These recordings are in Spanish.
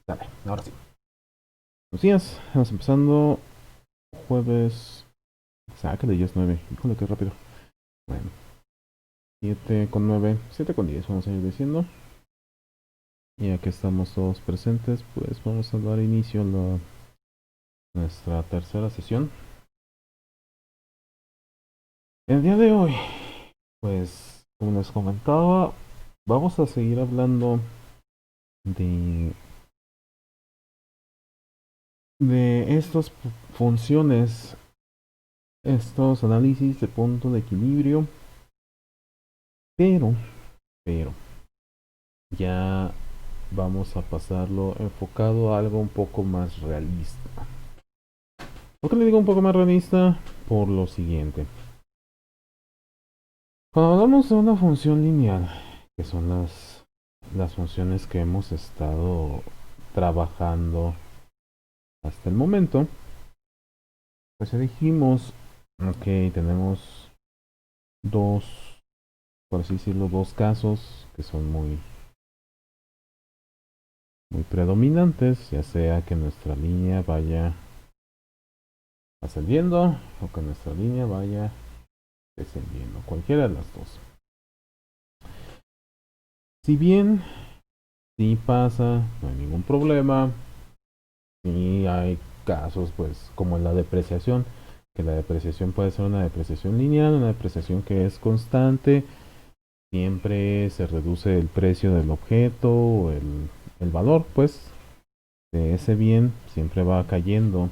Dale, ahora sí. Buenos días, vamos empezando jueves. Sácale, ya es 9. Híjole, qué rápido. Bueno, 7 con 9, 7 con 10, vamos a ir diciendo. Y ya que estamos todos presentes, pues vamos a dar inicio a nuestra tercera sesión. El día de hoy, pues, como les comentaba, vamos a seguir hablando de, de estas funciones, estos análisis de punto de equilibrio, pero, pero, ya vamos a pasarlo enfocado a algo un poco más realista. ¿Por qué le digo un poco más realista? Por lo siguiente. Cuando hablamos de una función lineal, que son las funciones que hemos estado trabajando hasta el momento, pues ya dijimos, ok, tenemos dos, por así decirlo, dos casos que son muy predominantes, ya sea que nuestra línea vaya ascendiendo o que nuestra línea vaya descendiendo, cualquiera de las dos. Si bien sí pasa, no hay ningún problema, y hay casos pues como en la depreciación, que la depreciación puede ser una depreciación lineal, una depreciación que es constante, siempre se reduce el precio del objeto o el valor pues de ese bien siempre va cayendo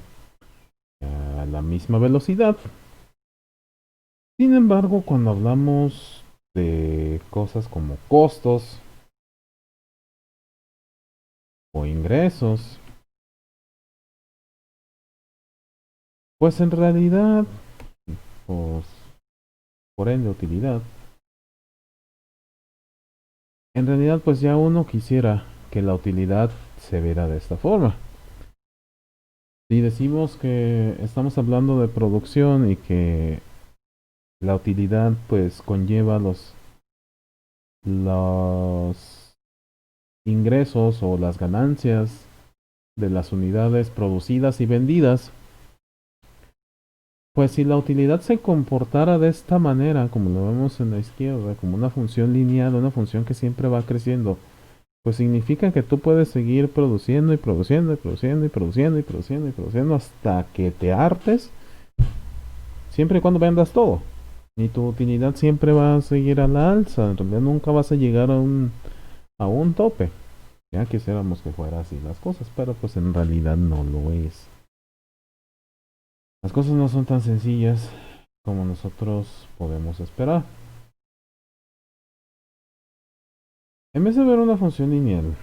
a la misma velocidad. Sin embargo, cuando hablamos de cosas como costos o ingresos, pues en realidad, pues, por ende utilidad, en realidad pues ya uno quisiera que la utilidad se viera de esta forma. Si decimos que estamos hablando de producción y que la utilidad pues conlleva los ingresos o las ganancias de las unidades producidas y vendidas, pues si la utilidad se comportara de esta manera, como lo vemos en la izquierda, como una función lineal, una función que siempre va creciendo, pues significa que tú puedes seguir produciendo y produciendo y produciendo y produciendo y produciendo y produciendo hasta que te hartes, siempre y cuando vendas todo. Y tu utilidad siempre va a seguir a la alza, en realidad nunca vas a llegar a un tope. Ya quisiéramos que fuera así las cosas, pero pues en realidad no lo es. Las cosas no son tan sencillas como nosotros podemos esperar. En vez de ver una función lineal,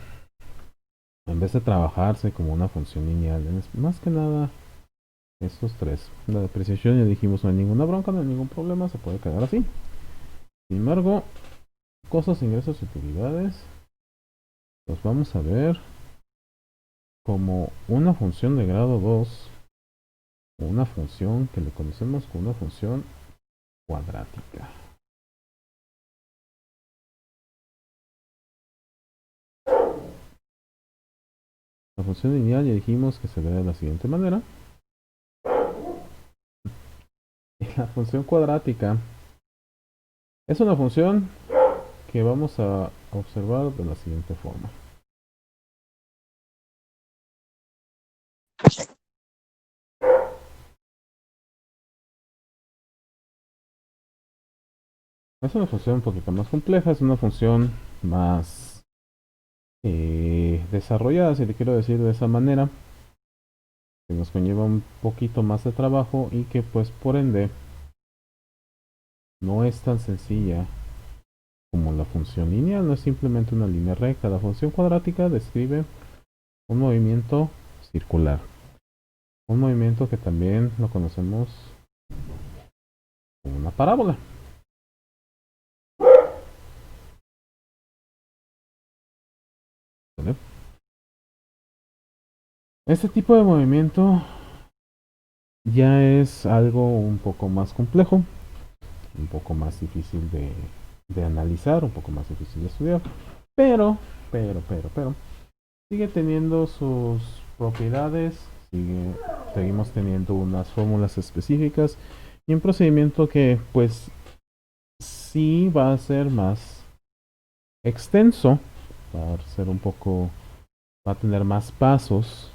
en vez de trabajarse como una función lineal, es más que nada estos tres. La depreciación ya dijimos, no hay ninguna bronca, no hay ningún problema, se puede quedar así. Sin embargo, costos, ingresos y utilidades los vamos a ver como una función de grado 2 o una función que le conocemos como una función cuadrática. La función lineal ya dijimos que se ve de la siguiente manera. Y la función cuadrática es una función que vamos a observar de la siguiente forma. Es una función un poquito más compleja, es una función más desarrollada, si le quiero decir de esa manera, que nos conlleva un poquito más de trabajo y que pues por ende no es tan sencilla como la función lineal, no es simplemente una línea recta. La función cuadrática describe un movimiento circular, un movimiento que también lo conocemos como una parábola. ¿Vale? Este tipo de movimiento ya es algo un poco más complejo, un poco más difícil de analizar, un poco más difícil de estudiar, pero, pero, sigue teniendo sus propiedades, seguimos teniendo unas fórmulas específicas y un procedimiento que pues sí va a ser más extenso, va a ser un poco, va a tener más pasos,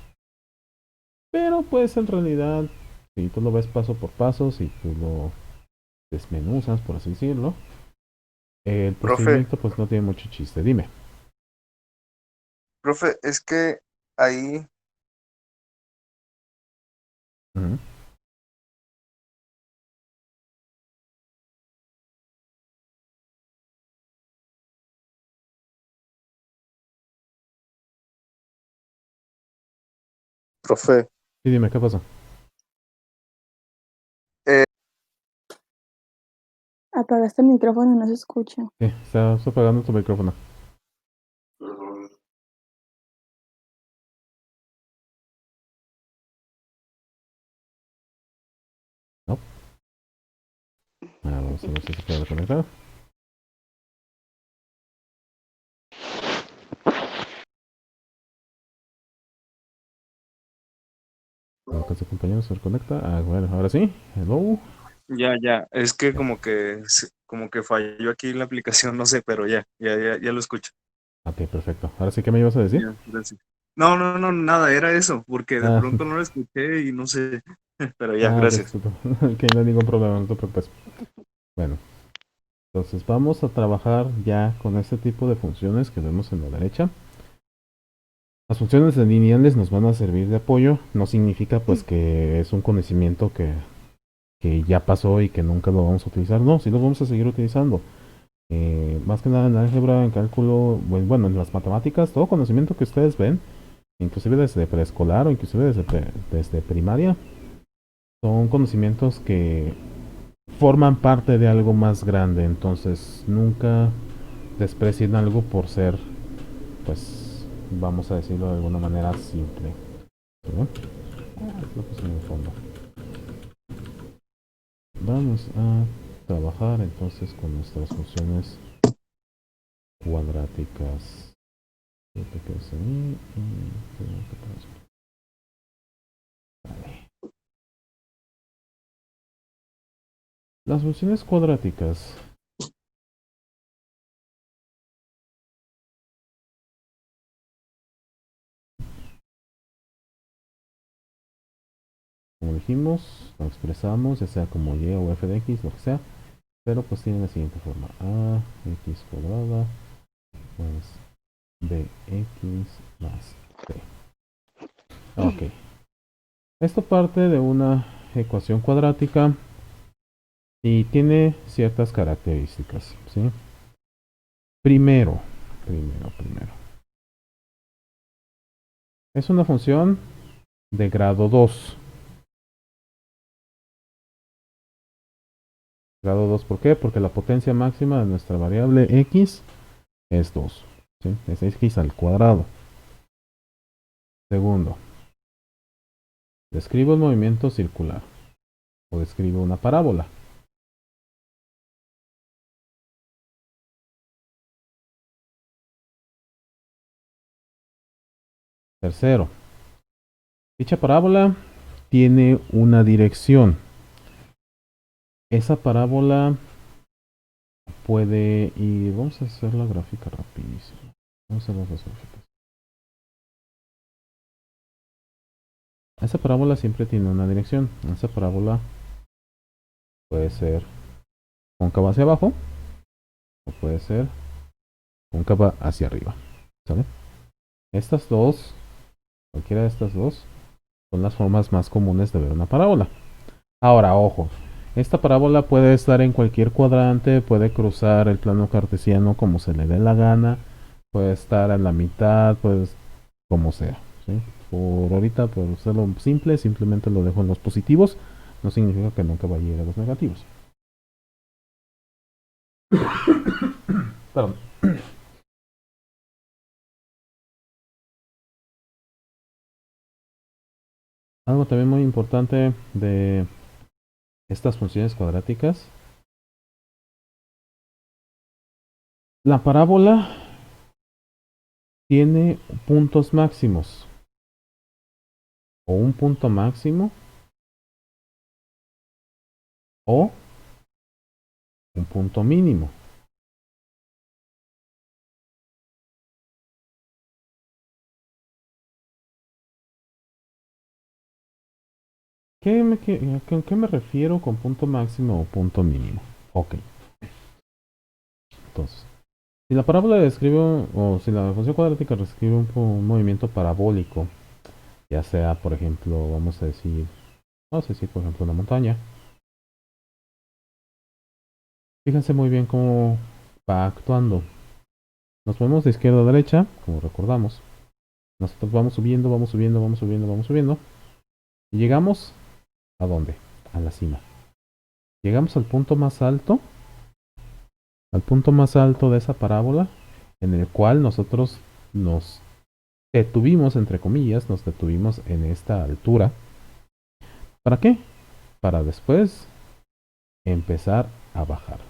pero pues en realidad, si tú lo ves paso por paso, si tú lo desmenuzas, por así decirlo, el Profe, procedimiento pues no tiene mucho chiste. Dime. profe, es que ahí, Ujú. profe, Sí, dime, ¿qué pasó? eh, Apagaste el micrófono y no se escucha. Sí, estás apagando tu micrófono. No. Vamos a ver si se puede conectar. Creo que su compañero se conecta. Ah, bueno, ahora sí. Hello. ya, es que como que falló aquí la aplicación, no sé, pero ya lo escucho. Ok, perfecto. Ahora sí, ¿qué me ibas a decir? Ya, gracias. No, nada, era eso, porque de Ah, pronto no lo escuché y no sé, pero ya, ah, ok, gracias. estúpido. Ok, no hay ningún problema, no te preocupes. Bueno, entonces vamos a trabajar ya con este tipo de funciones que vemos en la derecha. Las funciones lineales nos van a servir de apoyo. No significa pues que es un conocimiento que ya pasó y que nunca lo vamos a utilizar. No, sí lo vamos a seguir utilizando. Más que nada en álgebra, en cálculo, bueno, en las matemáticas, todo conocimiento que ustedes ven, inclusive desde preescolar o inclusive desde primaria, son conocimientos que forman parte de algo más grande. Entonces, nunca desprecien algo por ser, pues, vamos a decirlo de alguna manera simple. ¿Sí? Lo puse en el fondo. Vamos a trabajar entonces con nuestras funciones cuadráticas. Las funciones cuadráticas, como dijimos, lo expresamos ya sea como y o f de x, lo que sea, pero pues tiene la siguiente forma: a x cuadrada más bx más c. Ok, esto parte de una ecuación cuadrática y tiene ciertas características, ¿sí? Primero. Es una función de grado 2. Grado 2, ¿por qué? Porque la potencia máxima de nuestra variable x es 2. ¿Sí? Es x al cuadrado. Segundo, describo un movimiento circular o describo una parábola. Tercero, dicha parábola tiene una dirección. Esa parábola puede ir... Vamos a hacer la gráfica rapidísimo. Vamos a hacer las gráficas. Esa parábola siempre tiene una dirección. Esa parábola puede ser cóncava hacia abajo o puede ser cóncava hacia arriba. ¿Sale? Estas dos, cualquiera de estas dos, son las formas más comunes de ver una parábola. Ahora, ojo, esta parábola puede estar en cualquier cuadrante, puede cruzar el plano cartesiano como se le dé la gana, puede estar en la mitad, pues como sea. ¿Sí? Por ahorita, por hacerlo simple, simplemente lo dejo en los positivos, no significa que nunca va a llegar a los negativos. Perdón. Algo también muy importante de estas funciones cuadráticas, la parábola tiene puntos máximos o un punto máximo o un punto mínimo. ¿Con qué me refiero con punto máximo o punto mínimo? Ok. Entonces, si la parábola describe o si la función cuadrática describe un movimiento parabólico, ya sea, por ejemplo, vamos a decir, por ejemplo, una montaña. Fíjense muy bien cómo va actuando. Nos movemos de izquierda a derecha, como recordamos. Nosotros vamos subiendo, vamos subiendo, vamos subiendo, vamos subiendo. Y llegamos ¿a dónde? A la cima. Llegamos al punto más alto de esa parábola, en el cual nosotros nos detuvimos, entre comillas, nos detuvimos en esta altura. ¿Para qué? Para después empezar a bajar.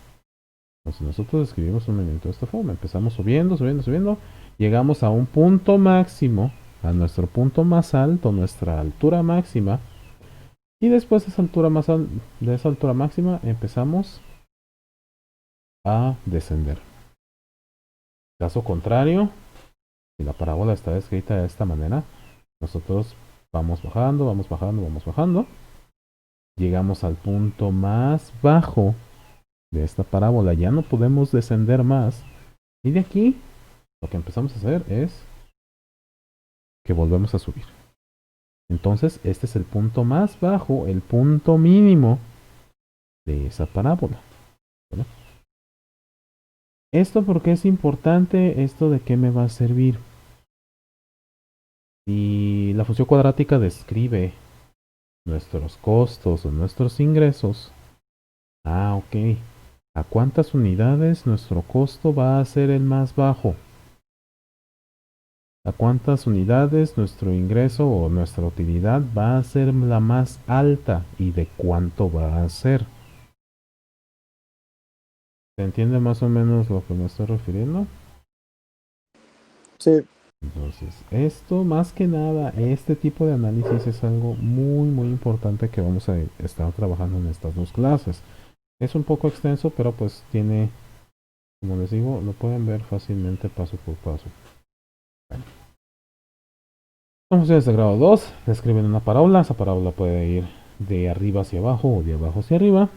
Entonces nosotros escribimos un movimiento de esta forma. Empezamos subiendo, subiendo, subiendo. Llegamos a un punto máximo, a nuestro punto más alto, nuestra altura máxima. Y después de esa altura máxima empezamos a descender. Caso contrario, si la parábola está escrita de esta manera, nosotros vamos bajando, vamos bajando, vamos bajando. Llegamos al punto más bajo de esta parábola, ya no podemos descender más. Y de aquí, lo que empezamos a hacer es que volvemos a subir. Entonces, este es el punto más bajo, el punto mínimo de esa parábola. ¿Vale? ¿Esto por qué es importante? ¿Esto de qué me va a servir? Si la función cuadrática describe nuestros costos o nuestros ingresos, ok. ¿A cuántas unidades nuestro costo va a ser el más bajo? ¿A cuántas unidades nuestro ingreso o nuestra utilidad va a ser la más alta? ¿Y de cuánto va a ser? ¿Se entiende más o menos lo que me estoy refiriendo? Sí. Entonces, esto más que nada, este tipo de análisis es algo muy, muy importante que vamos a estar trabajando en estas dos clases. Es un poco extenso, pero pues tiene, como les digo, lo pueden ver fácilmente paso por paso. Bueno. Funciones de grado 2 describen una parábola. Esa parábola puede ir de arriba hacia abajo o de abajo hacia arriba.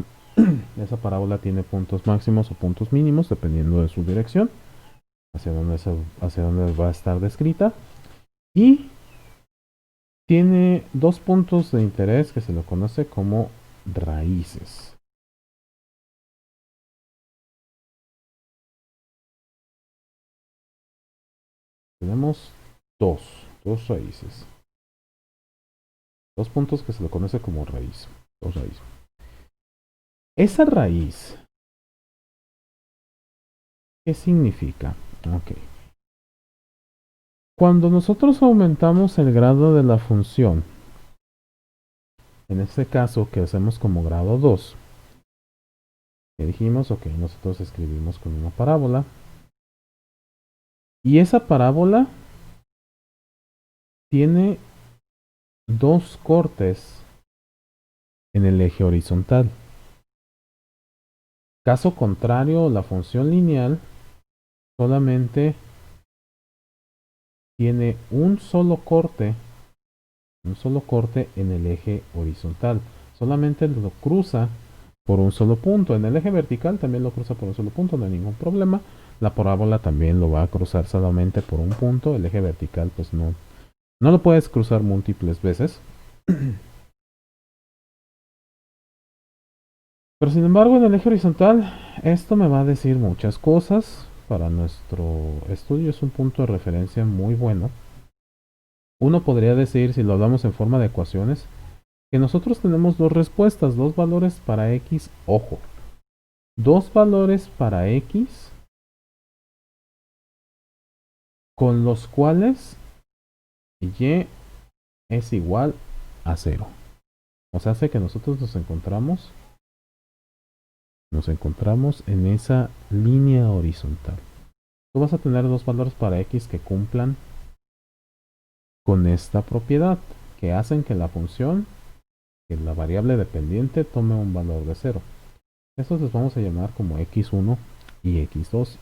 Esa parábola tiene puntos máximos o puntos mínimos dependiendo de su dirección, hacia dónde va a estar descrita. Y tiene dos puntos de interés que se lo conoce como raíces. Tenemos dos raíces. Dos puntos que se lo conoce como raíz. Dos raíces. Esa raíz, ¿qué significa? Ok. Cuando nosotros aumentamos el grado de la función, en este caso que hacemos como grado 2, que dijimos, ok, nosotros escribimos con una parábola. Y esa parábola tiene dos cortes en el eje horizontal. Caso contrario, la función lineal solamente tiene un solo corte en el eje horizontal. Solamente lo cruza por un solo punto. En el eje vertical también lo cruza por un solo punto, no hay ningún problema. La parábola también lo va a cruzar solamente por un punto. El eje vertical pues no lo puedes cruzar múltiples veces. Pero sin embargo, en el eje horizontal, esto me va a decir muchas cosas. Para nuestro estudio es un punto de referencia muy bueno. Uno podría decir, si lo hablamos en forma de ecuaciones, que nosotros tenemos dos respuestas, dos valores para x, ojo, dos valores para x con los cuales y es igual a 0. O sea, hace que nosotros nos encontramos en esa línea horizontal. tú vas a tener dos valores para x que cumplan con esta propiedad, que hacen que la función, que la variable dependiente, tome un valor de 0. Estos los vamos a llamar como x1 y x2.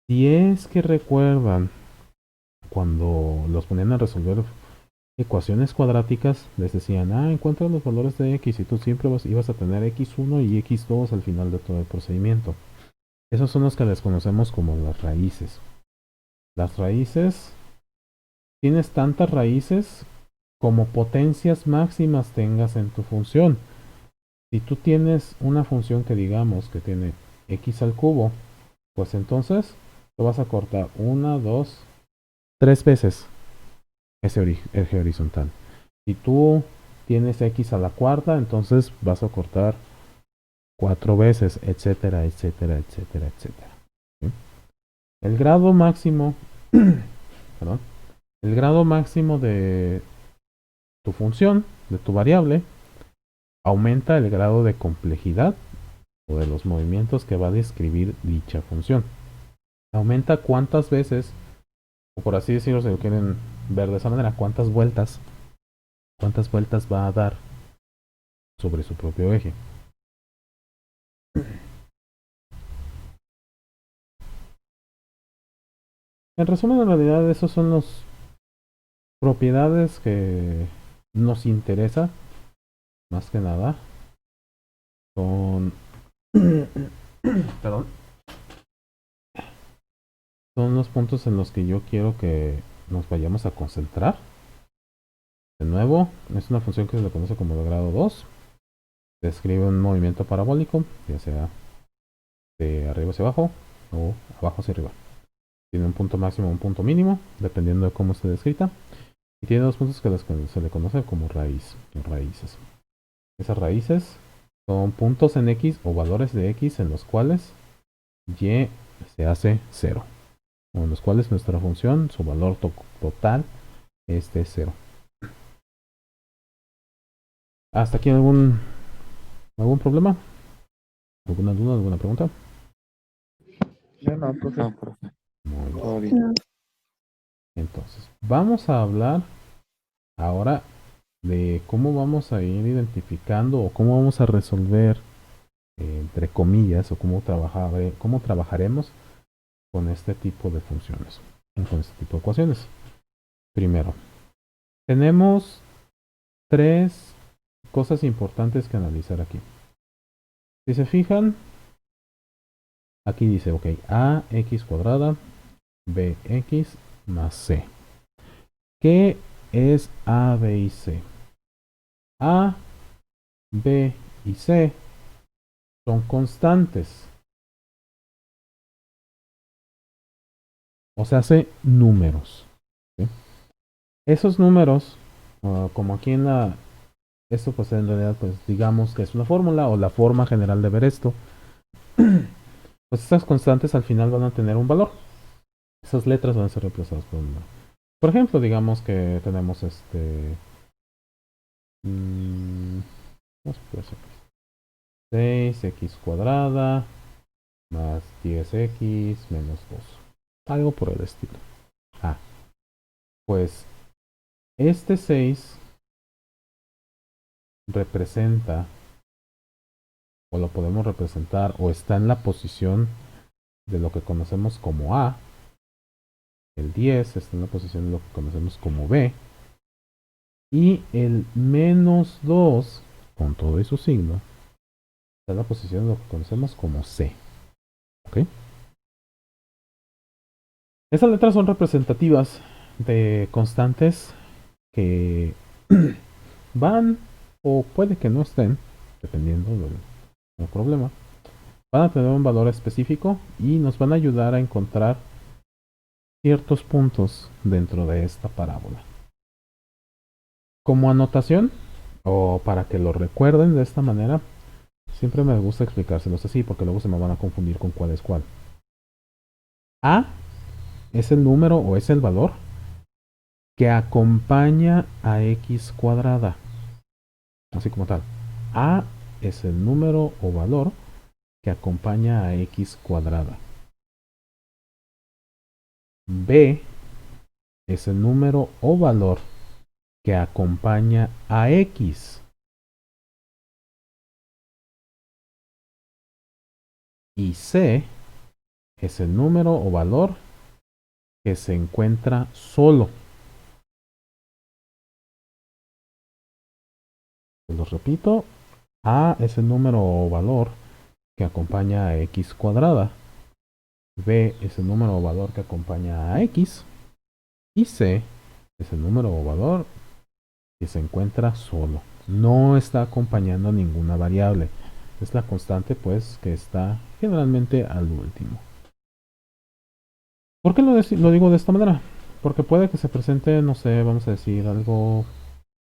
Si es que recuerdan, cuando los ponían a resolver ecuaciones cuadráticas, les decían, encuentra los valores de x, y tú siempre ibas a tener x1 y x2 al final de todo el procedimiento. Esos son los que les conocemos como las raíces. Las raíces, tienes tantas raíces como potencias máximas tengas en tu función. Si tú tienes una función que digamos que tiene x al cubo, pues entonces lo vas a cortar 1, 2, 3 veces ese eje horizontal. Si tú tienes x a la cuarta, entonces vas a cortar 4 veces, etcétera, etcétera, etcétera, etcétera. ¿Sí? El grado máximo, perdón, el grado máximo de tu función, de tu variable, aumenta el grado de complejidad o de los movimientos que va a describir dicha función. Aumenta cuántas veces, o por así decirlo, si lo quieren ver de esa manera, cuántas vueltas va a dar sobre su propio eje. En resumen, en realidad, esos son las propiedades que nos interesa, más que nada. Son perdón, son los puntos en los que yo quiero que nos vayamos a concentrar. De nuevo, es una función que se le conoce como de grado 2. Describe un movimiento parabólico, ya sea de arriba hacia abajo o abajo hacia arriba. Tiene un punto máximo o un punto mínimo, dependiendo de cómo esté descrita. Y tiene dos puntos que se le conoce como raíz o raíces. Esas raíces son puntos en x o valores de x en los cuales y se hace 0. O en los cuales nuestra función, su valor total es de 0. ¿Hasta aquí algún problema? ¿Alguna duda? ¿Alguna pregunta? No, profe. Muy bien. Todo bien. No. Entonces, vamos a hablar ahora de cómo vamos a ir identificando o cómo vamos a resolver, entre comillas, o cómo trabajaremos con este tipo de funciones, con este tipo de ecuaciones. Primero, tenemos tres cosas importantes que analizar aquí. Si se fijan, aquí dice, ok, ax cuadrada bx más c. ¿Qué es a, b y c? A, b y c son constantes. O sea, hace números. ¿Sí? Esos números, como aquí en esto pues en realidad pues digamos que es una fórmula o la forma general de ver esto. Pues estas constantes al final van a tener un valor. Esas letras van a ser reemplazadas por un número. Por ejemplo, digamos que tenemos ¿cómo se puede hacer? 6x cuadrada más 10x menos 2. Algo por el estilo. Pues este 6 representa, o lo podemos representar, o está en la posición de lo que conocemos como A. El 10 está en la posición de lo que conocemos como B. Y el menos 2, con todo y su signo, está en la posición de lo que conocemos como C. ¿Ok? Estas letras son representativas de constantes que van, o puede que no estén, dependiendo del problema, van a tener un valor específico y nos van a ayudar a encontrar ciertos puntos dentro de esta parábola. Como anotación, o para que lo recuerden de esta manera, siempre me gusta explicárselos así porque luego se me van a confundir con cuál es cuál. A es el número o es el valor que acompaña a x cuadrada. Así como tal. A es el número o valor que acompaña a x cuadrada. B es el número o valor que acompaña a X. Y C es el número o valor que se encuentra solo. Lo repito, A es el número o valor que acompaña a X cuadrada. B es el número o valor que acompaña a X. Y C es el número o valor que se encuentra solo. No está acompañando ninguna variable. Es la constante, pues, que está generalmente al último. ¿Por qué lo digo de esta manera? Porque puede que se presente, no sé, vamos a decir algo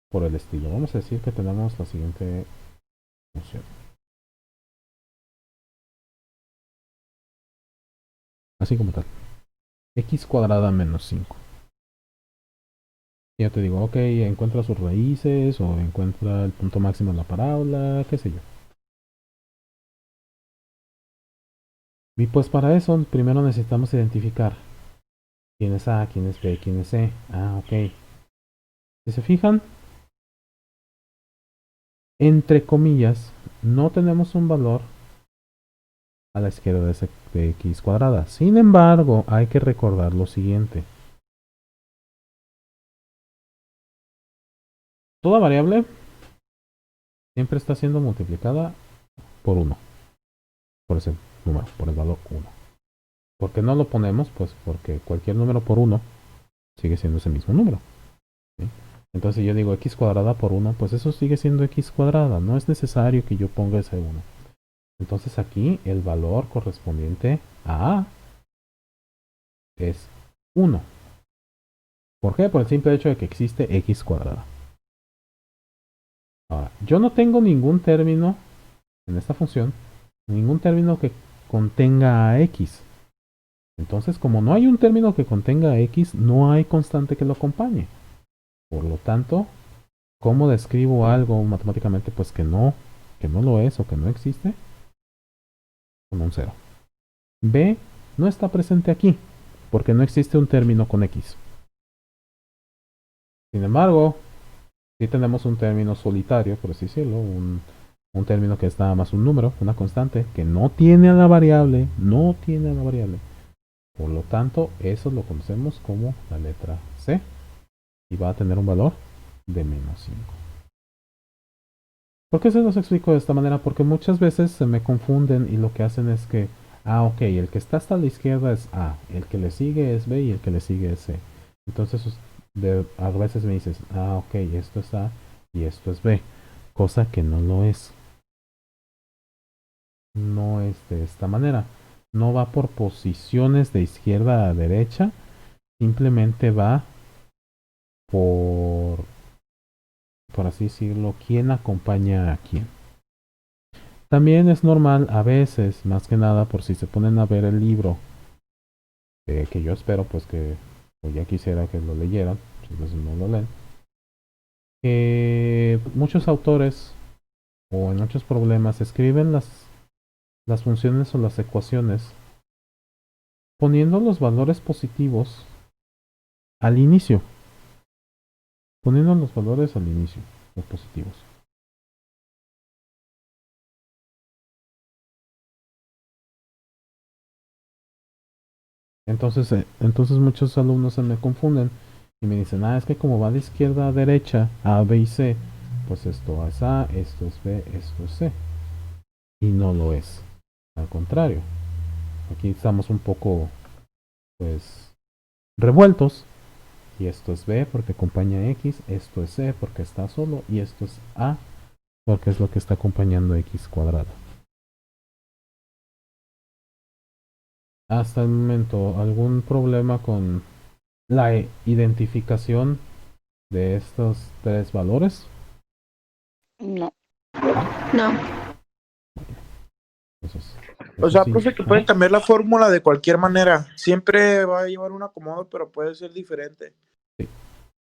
por el estilo. Vamos a decir que tenemos la siguiente función. Así como tal. X cuadrada menos 5. Ya te digo, ok, encuentra sus raíces o encuentra el punto máximo de la parábola, qué sé yo. Y pues para eso primero necesitamos identificar quién es A, quién es B, quién es C. Ah, ok. Si se fijan, entre comillas, no tenemos un valor a la izquierda de X cuadrada. Sin embargo, hay que recordar lo siguiente. Toda variable siempre está siendo multiplicada por 1. Por ese número, por el valor 1. ¿Por qué no lo ponemos? Pues porque cualquier número por 1 sigue siendo ese mismo número. ¿Sí? Entonces yo digo x cuadrada por 1, pues eso sigue siendo x cuadrada. No es necesario que yo ponga ese 1. Entonces aquí el valor correspondiente a A es 1. ¿Por qué? Por el simple hecho de que existe x cuadrada. Ahora, yo no tengo ningún término en esta función, ningún término que contenga a x. Entonces, como no hay un término que contenga a x, no hay constante que lo acompañe. Por lo tanto, ¿cómo describo algo matemáticamente? Pues que no lo es o que no existe. Con un 0. B no está presente aquí, porque no existe un término con x. Sin embargo, sí tenemos un término solitario, por así decirlo, un término que es nada más un número, una constante, que no tiene a la variable, Por lo tanto, eso lo conocemos como la letra C. Y va a tener un valor de menos 5. ¿Por qué se los explico de esta manera? Porque muchas veces se me confunden y lo que hacen es que, ok, el que está hasta la izquierda es A, el que le sigue es B y el que le sigue es C. Entonces, a veces me dices, ok, esto es A y esto es B, cosa que no lo es. No es de esta manera. No va por posiciones de izquierda a derecha, simplemente va por así decirlo, quién acompaña a quién. También es normal a veces, más que nada por si se ponen a ver el libro, que yo espero pues que, o ya quisiera que lo leyeran, si veces no lo leen, que muchos autores o en muchos problemas escriben las funciones o las ecuaciones poniendo los valores positivos al inicio, los positivos. Entonces muchos alumnos se me confunden y me dicen, es que como va de izquierda a derecha, A, B y C, pues esto es A, esto es B, esto es C. Y no lo es. Al contrario. Aquí estamos un poco, pues, revueltos. Y esto es B porque acompaña X, esto es C porque está solo, y esto es A porque es lo que está acompañando X cuadrado. Hasta el momento, ¿algún problema con la identificación de estos tres valores? No. No. O sea, profe, que pueden cambiar la fórmula de cualquier manera. Siempre va a llevar un acomodo, pero puede ser diferente. Sí,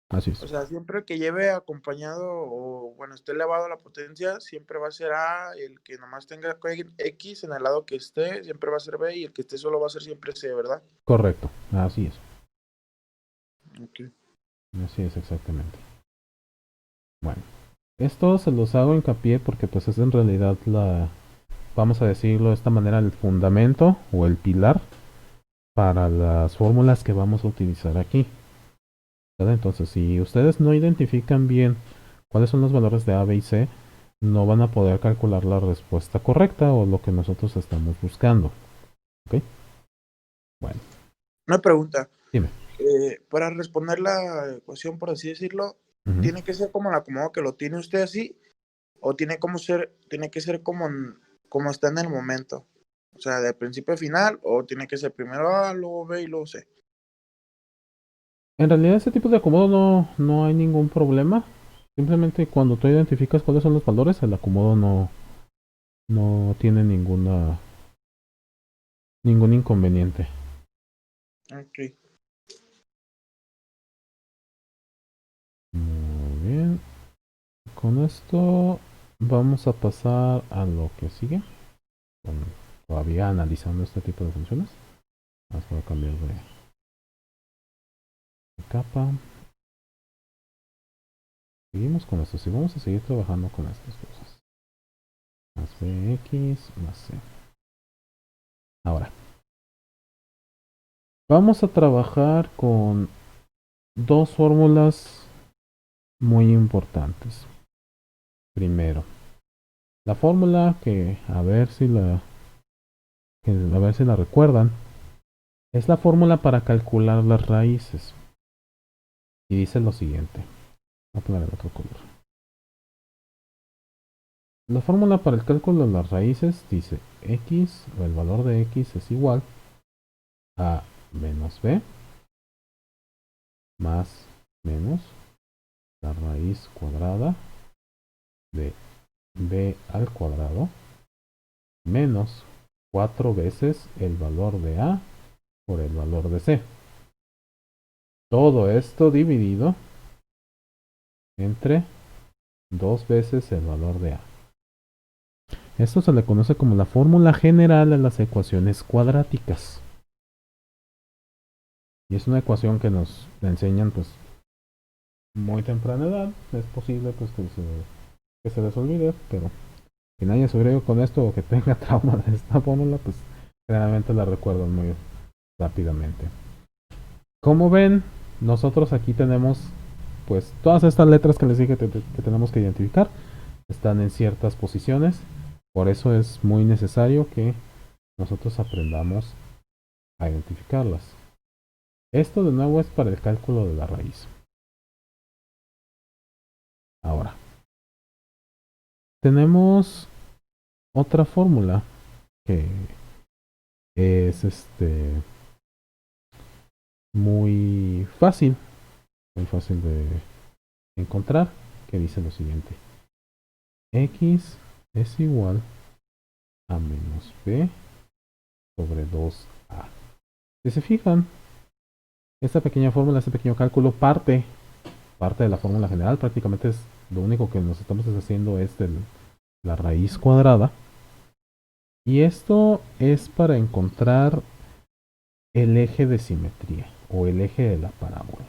así es. O sea, siempre que lleve acompañado o, bueno, esté elevado a la potencia, siempre va a ser A. El que nomás tenga X en el lado que esté, siempre va a ser B. Y el que esté solo va a ser siempre C, ¿verdad? Correcto, así es. Ok. Así es exactamente. Bueno, esto se los hago hincapié porque pues es en realidad vamos a decirlo de esta manera, el fundamento o el pilar para las fórmulas que vamos a utilizar aquí. ¿Verdad? Entonces, si ustedes no identifican bien cuáles son los valores de A, B y C, no van a poder calcular la respuesta correcta o lo que nosotros estamos buscando. ¿Ok? Bueno, Una pregunta. dime. Para responder la ecuación, por así decirlo, Ujú. ¿tiene que ser como el acomodo que lo tiene usted así? ¿O tiene que ser como está en el momento? O sea, de principio a final, o tiene que ser primero A, luego B y luego C. En realidad ese tipo de acomodo no hay ningún problema. Simplemente cuando tú identificas cuáles son los valores, el acomodo no tiene ningún inconveniente. Ok. Muy bien. Con esto vamos a pasar a lo que sigue. Todavía analizando este tipo de funciones. Vamos a cambiar de capa. Seguimos con esto. Si vamos a seguir trabajando con estas cosas. Más bx más c. Ahora. Vamos a trabajar con dos fórmulas muy importantes. Primero, la fórmula que a ver si la recuerdan, es la fórmula para calcular las raíces. Y dice lo siguiente. Voy a poner el otro color. La fórmula para el cálculo de las raíces dice x o el valor de x es igual a menos b más menos la raíz cuadrada de b al cuadrado menos 4 veces el valor de a por el valor de c. Todo esto dividido entre 2 veces el valor de a. Esto se le conoce como la fórmula general de las ecuaciones cuadráticas. Y es una ecuación que nos enseñan pues muy temprana edad. Es posible pues que se les olvide, pero quien haya sufrido con esto o que tenga trauma de esta fórmula, pues generalmente la recuerdan muy rápidamente. Como ven, nosotros aquí tenemos pues todas estas letras que les dije que tenemos que identificar están en ciertas posiciones. Por eso es muy necesario que nosotros aprendamos a identificarlas. Esto de nuevo es para el cálculo de la raíz. Ahora, tenemos otra fórmula que es muy fácil de encontrar, que dice lo siguiente. X es igual a menos b sobre 2a. Si se fijan, esta pequeña fórmula, este pequeño cálculo parte de la fórmula general. Prácticamente es lo único que nos estamos haciendo es la raíz cuadrada. Y esto es para encontrar el eje de simetría o el eje de la parábola.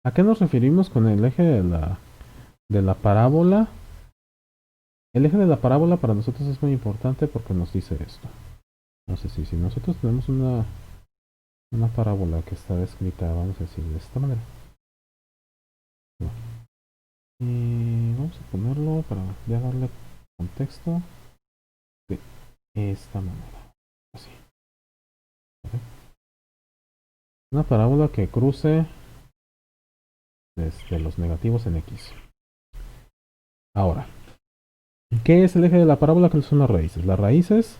¿A qué nos referimos con el eje de la parábola? El eje de la parábola para nosotros es muy importante porque nos dice esto. No sé si nosotros tenemos una parábola que está descrita, vamos a decir, de esta manera. Y vamos a ponerlo para ya darle contexto de esta manera. Así. ¿Okay? Una parábola que cruce desde los negativos en X. Ahora, ¿qué es el eje de la parábola? ¿Qué son las raíces? Las raíces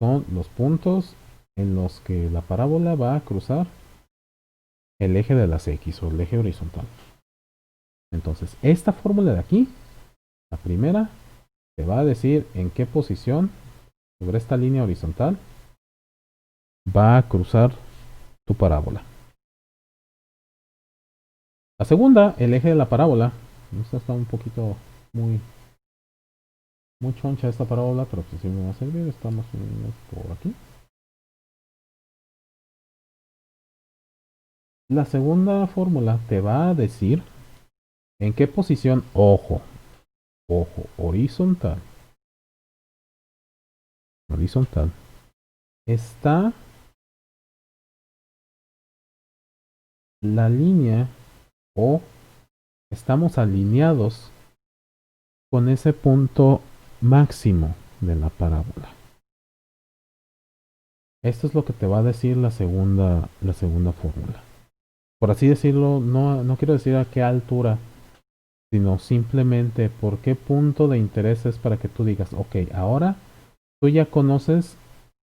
son los puntos en los que la parábola va a cruzar el eje de las X o el eje horizontal. Entonces, esta fórmula de aquí, la primera, te va a decir en qué posición sobre esta línea horizontal va a cruzar tu parábola. La segunda, el eje de la parábola, esta está un poquito muy mucho ancha esta parábola, pero pues sí me va a servir. Estamos por aquí. La segunda fórmula te va a decir en qué posición, ojo, horizontal, está la línea o estamos alineados con ese punto máximo de la parábola. Esto es lo que te va a decir la segunda fórmula. Por así decirlo, no quiero decir a qué altura, sino simplemente por qué punto de interés es para que tú digas, ok, ahora tú ya conoces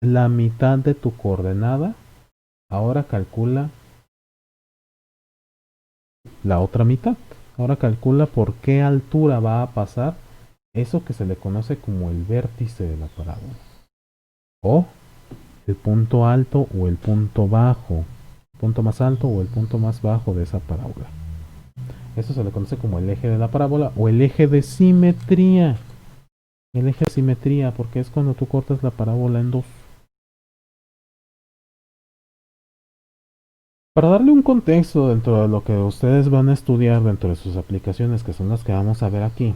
la mitad de tu coordenada, ahora calcula la otra mitad. Ahora calcula por qué altura va a pasar eso que se le conoce como el vértice de la parábola. O el punto alto o el punto bajo, el punto más alto o el punto más bajo de esa parábola. Eso se le conoce como el eje de la parábola o el eje de simetría. El eje de simetría, porque es cuando tú cortas la parábola en dos. Para darle un contexto dentro de lo que ustedes van a estudiar dentro de sus aplicaciones, que son las que vamos a ver aquí.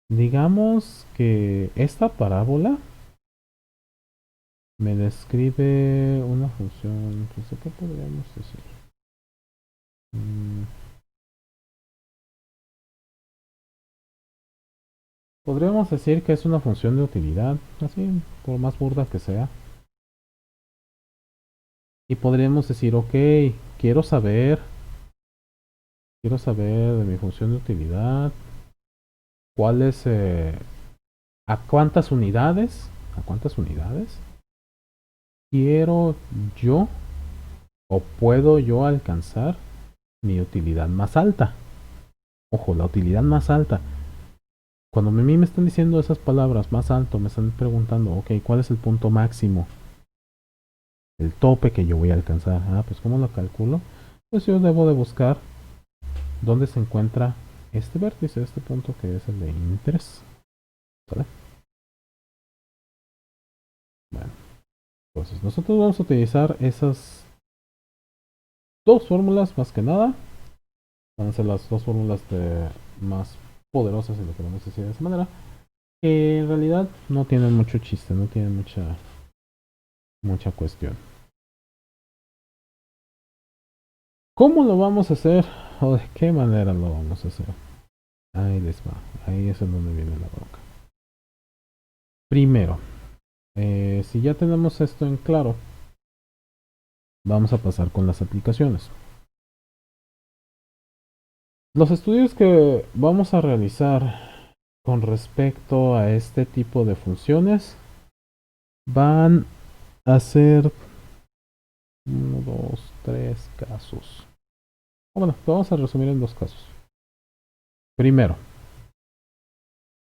Digamos que esta parábola me describe una función, no sé qué podríamos decir. Podríamos decir que es una función de utilidad, así, por más burda que sea. Y podríamos decir, ok, quiero saber de mi función de utilidad, cuál es, a cuántas unidades quiero yo o puedo yo alcanzar mi utilidad más alta. Ojo, la utilidad más alta. Cuando a mí me están diciendo esas palabras más alto, me están preguntando, ok, ¿cuál es el punto máximo? El tope que yo voy a alcanzar. Ah, pues ¿cómo lo calculo? Pues yo debo de buscar dónde se encuentra este vértice, este punto que es el de interés. ¿Vale? Bueno, entonces nosotros vamos a utilizar esas dos fórmulas más que nada. Van a ser las dos fórmulas más poderosas, si lo queremos decir de esa manera. Que en realidad no tienen mucho chiste, no tienen mucha cuestión. ¿Cómo lo vamos a hacer? ¿O de qué manera lo vamos a hacer? Ahí les va. Ahí es en donde viene la bronca. Primero, si ya tenemos esto en claro, vamos a pasar con las aplicaciones. Los estudios que vamos a realizar con respecto a este tipo de funciones van a ser 1, 2, 3 casos. Bueno, lo vamos a resumir en dos casos. Primero,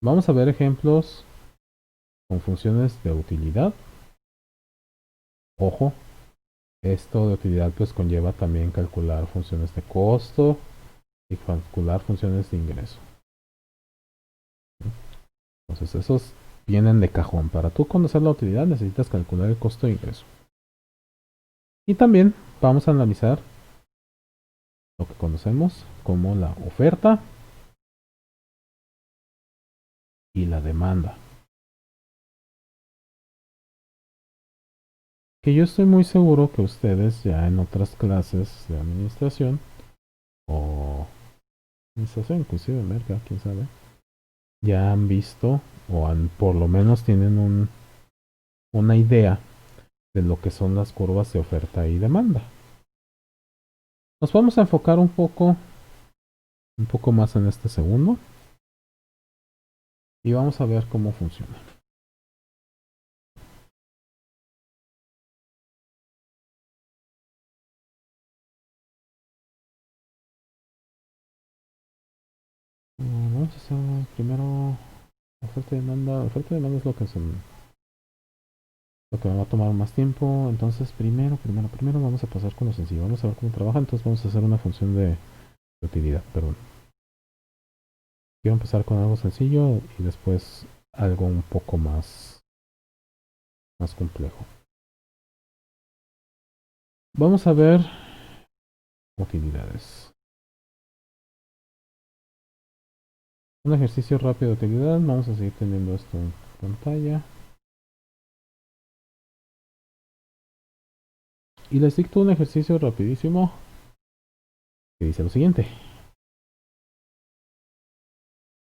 vamos a ver ejemplos con funciones de utilidad. Ojo, esto de utilidad pues conlleva también calcular funciones de costo y calcular funciones de ingreso. Entonces esos vienen de cajón. Para tú conocer la utilidad necesitas calcular el costo de ingreso. Y también vamos a analizar lo que conocemos como la oferta y la demanda. Que yo estoy muy seguro que ustedes ya en otras clases de administración o administración inclusive merca, quién sabe, ya han visto o por lo menos tienen una idea de lo que son las curvas de oferta y demanda. Nos vamos a enfocar un poco más en este segundo y vamos a ver cómo funciona. Vamos a hacer primero oferta y demanda. Oferta y demanda es lo que me va a tomar más tiempo. Entonces primero vamos a pasar con lo sencillo. Vamos a ver cómo trabaja. Entonces vamos a hacer una función de utilidad, perdón. Quiero empezar con algo sencillo y después algo un poco más complejo. Vamos a ver utilidades. Un ejercicio rápido de utilidad. Vamos a seguir teniendo esto en pantalla. Y les dicto un ejercicio rapidísimo que dice lo siguiente.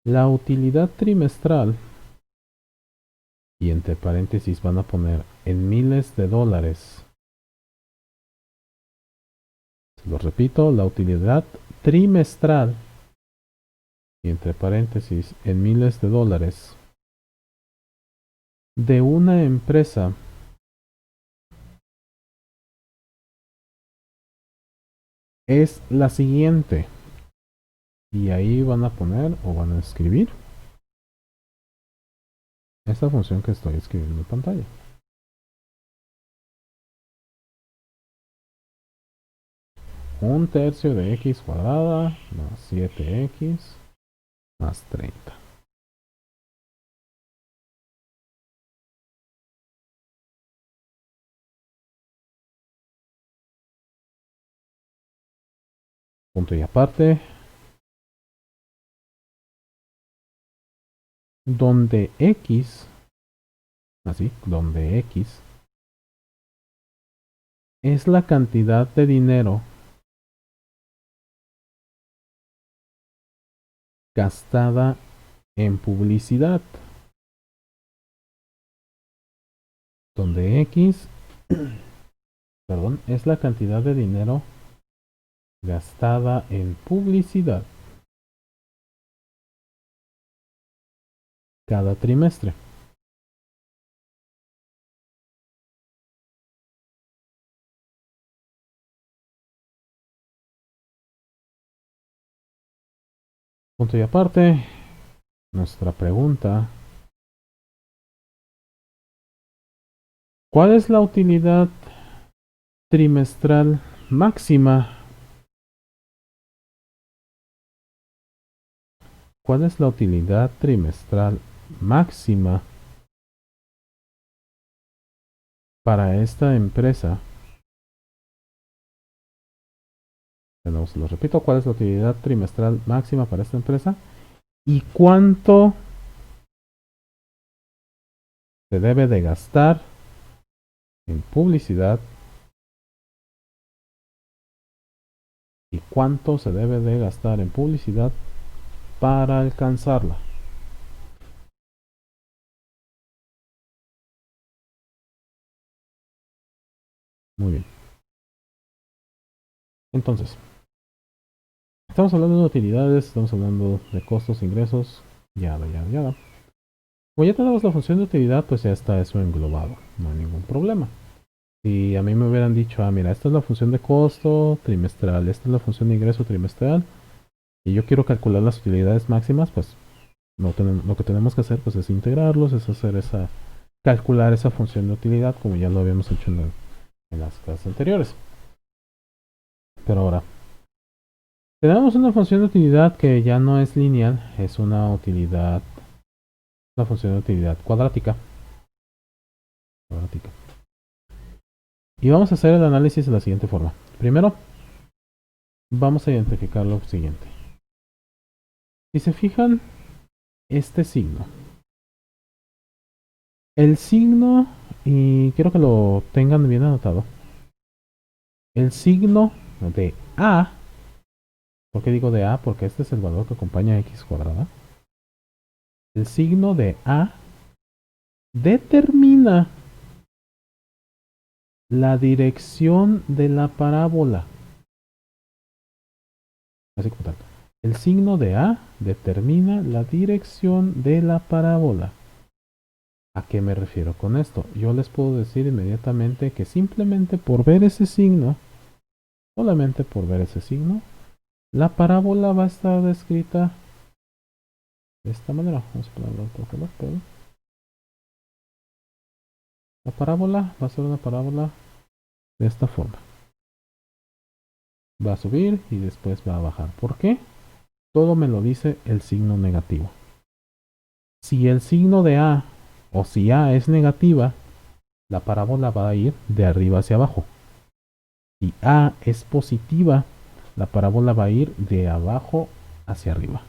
La utilidad trimestral, y entre paréntesis van a poner en miles de dólares. Lo repito, la utilidad trimestral, y entre paréntesis en miles de dólares, de una empresa es la siguiente. Y ahí van a poner o van a escribir esta función que estoy escribiendo en pantalla. Un tercio de x cuadrada más 7x más 30. Punto y aparte, donde x, así, donde x es la cantidad de dinero gastada en publicidad. Donde x, perdón, es la cantidad de dinero gastada en publicidad cada trimestre. Punto y aparte, nuestra pregunta: ¿cuál es la utilidad trimestral máxima? ¿Cuál es la utilidad trimestral máxima para esta empresa? Bueno, se lo repito, ¿cuál es la utilidad trimestral máxima para esta empresa? ¿Y cuánto se debe de gastar en publicidad? ¿Y cuánto se debe de gastar en publicidad para alcanzarla? Muy bien. Entonces, estamos hablando de utilidades, estamos hablando de costos, ingresos, yada. Como ya tenemos la función de utilidad, pues ya está eso englobado, no hay ningún problema. Si a mí me hubieran dicho, mira, esta es la función de costo trimestral, esta es la función de ingreso trimestral, y yo quiero calcular las utilidades máximas, pues lo que tenemos que hacer pues es integrarlos, es hacer calcular esa función de utilidad, como ya lo habíamos hecho en las clases anteriores. Pero ahora, tenemos una función de utilidad que ya no es lineal, es una función de utilidad cuadrática. Y vamos a hacer el análisis de la siguiente forma. Primero, vamos a identificar lo siguiente. Si se fijan, este signo. El signo, y quiero que lo tengan bien anotado. El signo de A, ¿por qué digo de A? Porque este es el valor que acompaña a x cuadrada. El signo de A determina la dirección de la parábola. Así como tal. El signo de A determina la dirección de la parábola. ¿A qué me refiero con esto? Yo les puedo decir inmediatamente que simplemente por ver ese signo, solamente por ver ese signo, la parábola va a estar descrita de esta manera. Vamos a ponerlo en otro color, pero la parábola va a ser una parábola de esta forma. Va a subir y después va a bajar. ¿Por qué? todo me lo dice el signo negativo. Si el signo de A, o si A es negativa, la parábola va a ir de arriba hacia abajo. Si A es positiva, la parábola va a ir de abajo hacia arriba.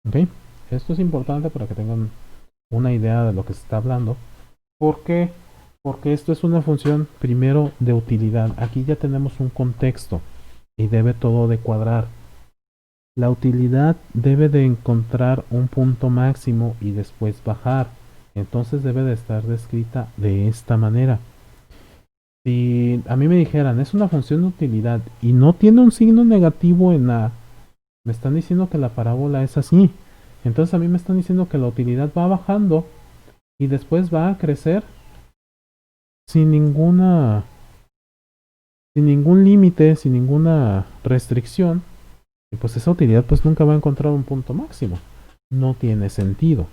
¿Ok? Esto es importante para que tengan una idea de lo que se está hablando. ¿Por qué? Porque esto es una función primero de utilidad. Aquí ya tenemos un contexto y debe todo de cuadrar. La utilidad debe de encontrar un punto máximo y después bajar. Entonces debe de estar descrita de esta manera. Si a mí me dijeran, es una función de utilidad y no tiene un signo negativo en A, me están diciendo que la parábola es así. Entonces a mí me están diciendo que la utilidad va bajando y después va a crecer sin ningún límite, sin ninguna restricción. Y pues esa utilidad pues nunca va a encontrar un punto máximo. No tiene sentido.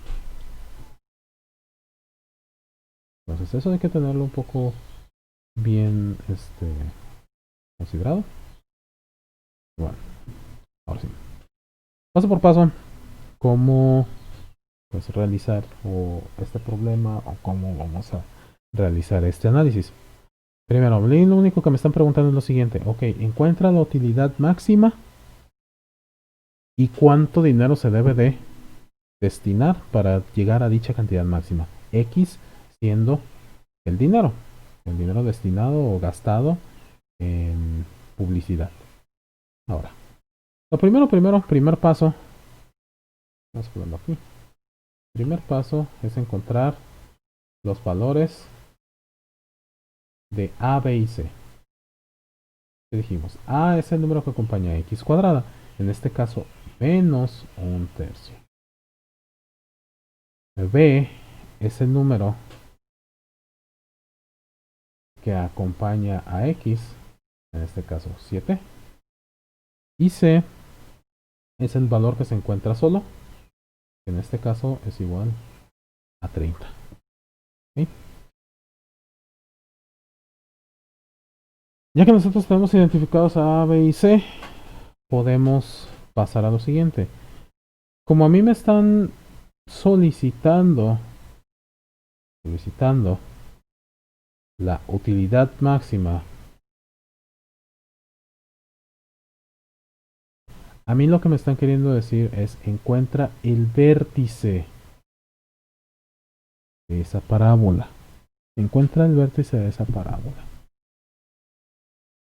Entonces eso hay que tenerlo un poco bien considerado. Bueno, ahora sí. Paso por paso, cómo pues realizar este problema o cómo vamos a realizar este análisis. Primero, lo único que me están preguntando es lo siguiente. Ok, encuentra la utilidad máxima y cuánto dinero se debe de destinar para llegar a dicha cantidad máxima. X siendo el dinero destinado o gastado en publicidad. Ahora, primer paso, vamos a ponerlo aquí. Primer paso es encontrar los valores de A, B y C. ¿Qué dijimos? A es el número que acompaña a X cuadrada, en este caso menos un tercio. B es el número que acompaña a X, en este caso 7. Y C es el valor que se encuentra solo, que en este caso es igual a 30. ¿Sí? Ya que nosotros tenemos identificados a B y C, podemos pasar a lo siguiente. Como a mí me están solicitando la utilidad máxima, a mí lo que me están queriendo decir es encuentra el vértice de esa parábola. Encuentra el vértice de esa parábola.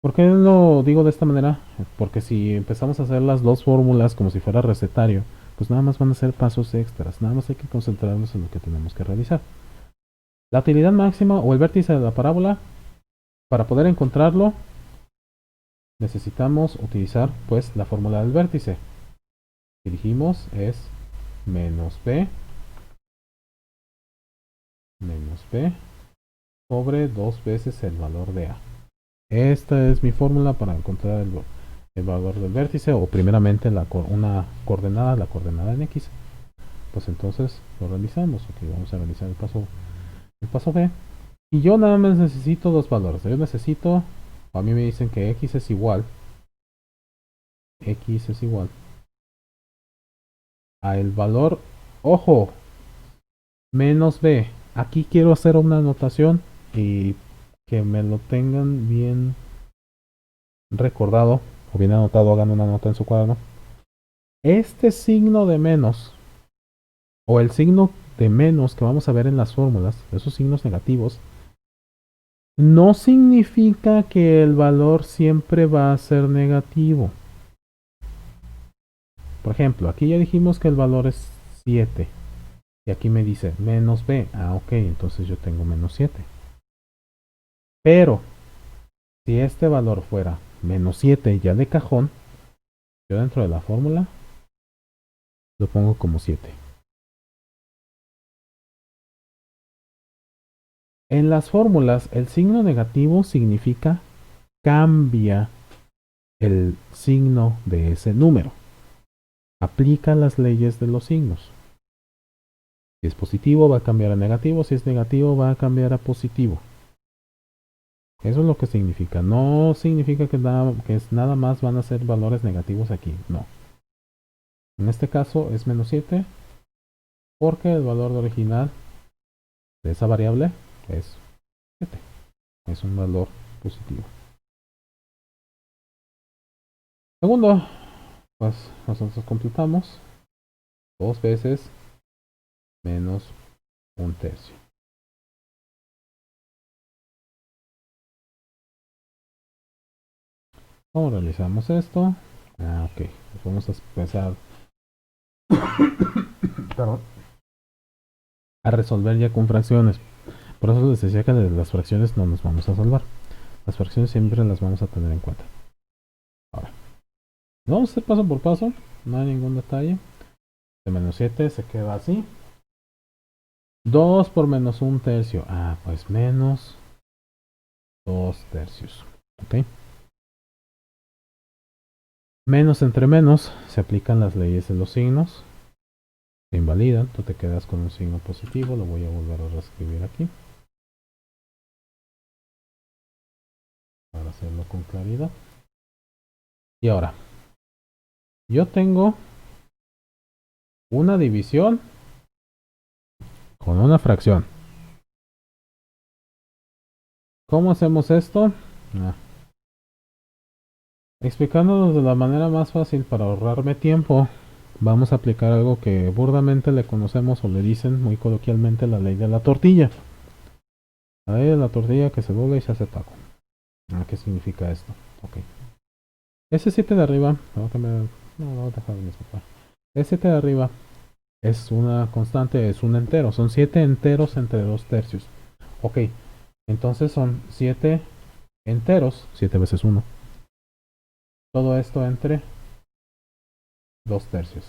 ¿Por qué lo digo de esta manera? Porque si empezamos a hacer las dos fórmulas como si fuera recetario, pues nada más van a ser pasos extras. Nada más hay que concentrarnos en lo que tenemos que realizar. La utilidad máxima o el vértice de la parábola, para poder encontrarlo, necesitamos utilizar pues la fórmula del vértice. Que dijimos es menos b sobre 2 veces el valor de a. Esta es mi fórmula para encontrar el valor del vértice o primeramente una coordenada, la coordenada en x. Pues entonces lo realizamos. Ok, vamos a realizar el paso b. Y yo nada más necesito dos valores. Yo necesito, a mí me dicen que x es igual a el valor, ojo, menos b. Aquí quiero hacer una anotación y que me lo tengan bien recordado o bien anotado, hagan una nota en su cuaderno. Este signo de menos o el signo de menos que vamos a ver en las fórmulas, esos signos negativos, no significa que el valor siempre va a ser negativo. Por ejemplo, aquí ya dijimos que el valor es 7 y aquí me dice menos b. Ah, ok, entonces yo tengo menos 7. Pero si este valor fuera menos 7 ya de cajón, yo dentro de la fórmula lo pongo como 7. En las fórmulas, el signo negativo significa cambia el signo de ese número. Aplica las leyes de los signos. Si es positivo va a cambiar a negativo, si es negativo va a cambiar a positivo. Eso es lo que significa. No significa que nada más van a ser valores negativos aquí. No. En este caso es menos 7 porque el valor original de esa variable es 7. Es un valor positivo. Segundo, pues nosotros completamos 2 veces menos 1/3. ¿Cómo realizamos esto? Ok, pues vamos a empezar a resolver ya con fracciones. Por eso les decía que de las fracciones no nos vamos a salvar. Las fracciones siempre las vamos a tener en cuenta. Ahora, vamos a hacer paso por paso, no hay ningún detalle. De menos 7 se queda así. 2 por menos 1/3. Pues menos 2/3. Ok. Menos entre menos se aplican las leyes de los signos. Se invalidan, tú te quedas con un signo positivo. Lo voy a volver a reescribir aquí para hacerlo con claridad. Y ahora, yo tengo una división con una fracción. ¿Cómo hacemos esto? Explicándolo de la manera más fácil para ahorrarme tiempo, vamos a aplicar algo que burdamente le conocemos o le dicen muy coloquialmente la ley de la tortilla. La ley de la tortilla que se dobla y se hace taco. ¿Qué significa esto? Ok. Ese 7 de arriba, no, voy a dejar el mismo. Ese 7 de arriba es una constante, es un entero. Son 7 enteros entre 2/3. Ok, entonces son 7 enteros, 7 veces 1. Todo esto entre 2/3.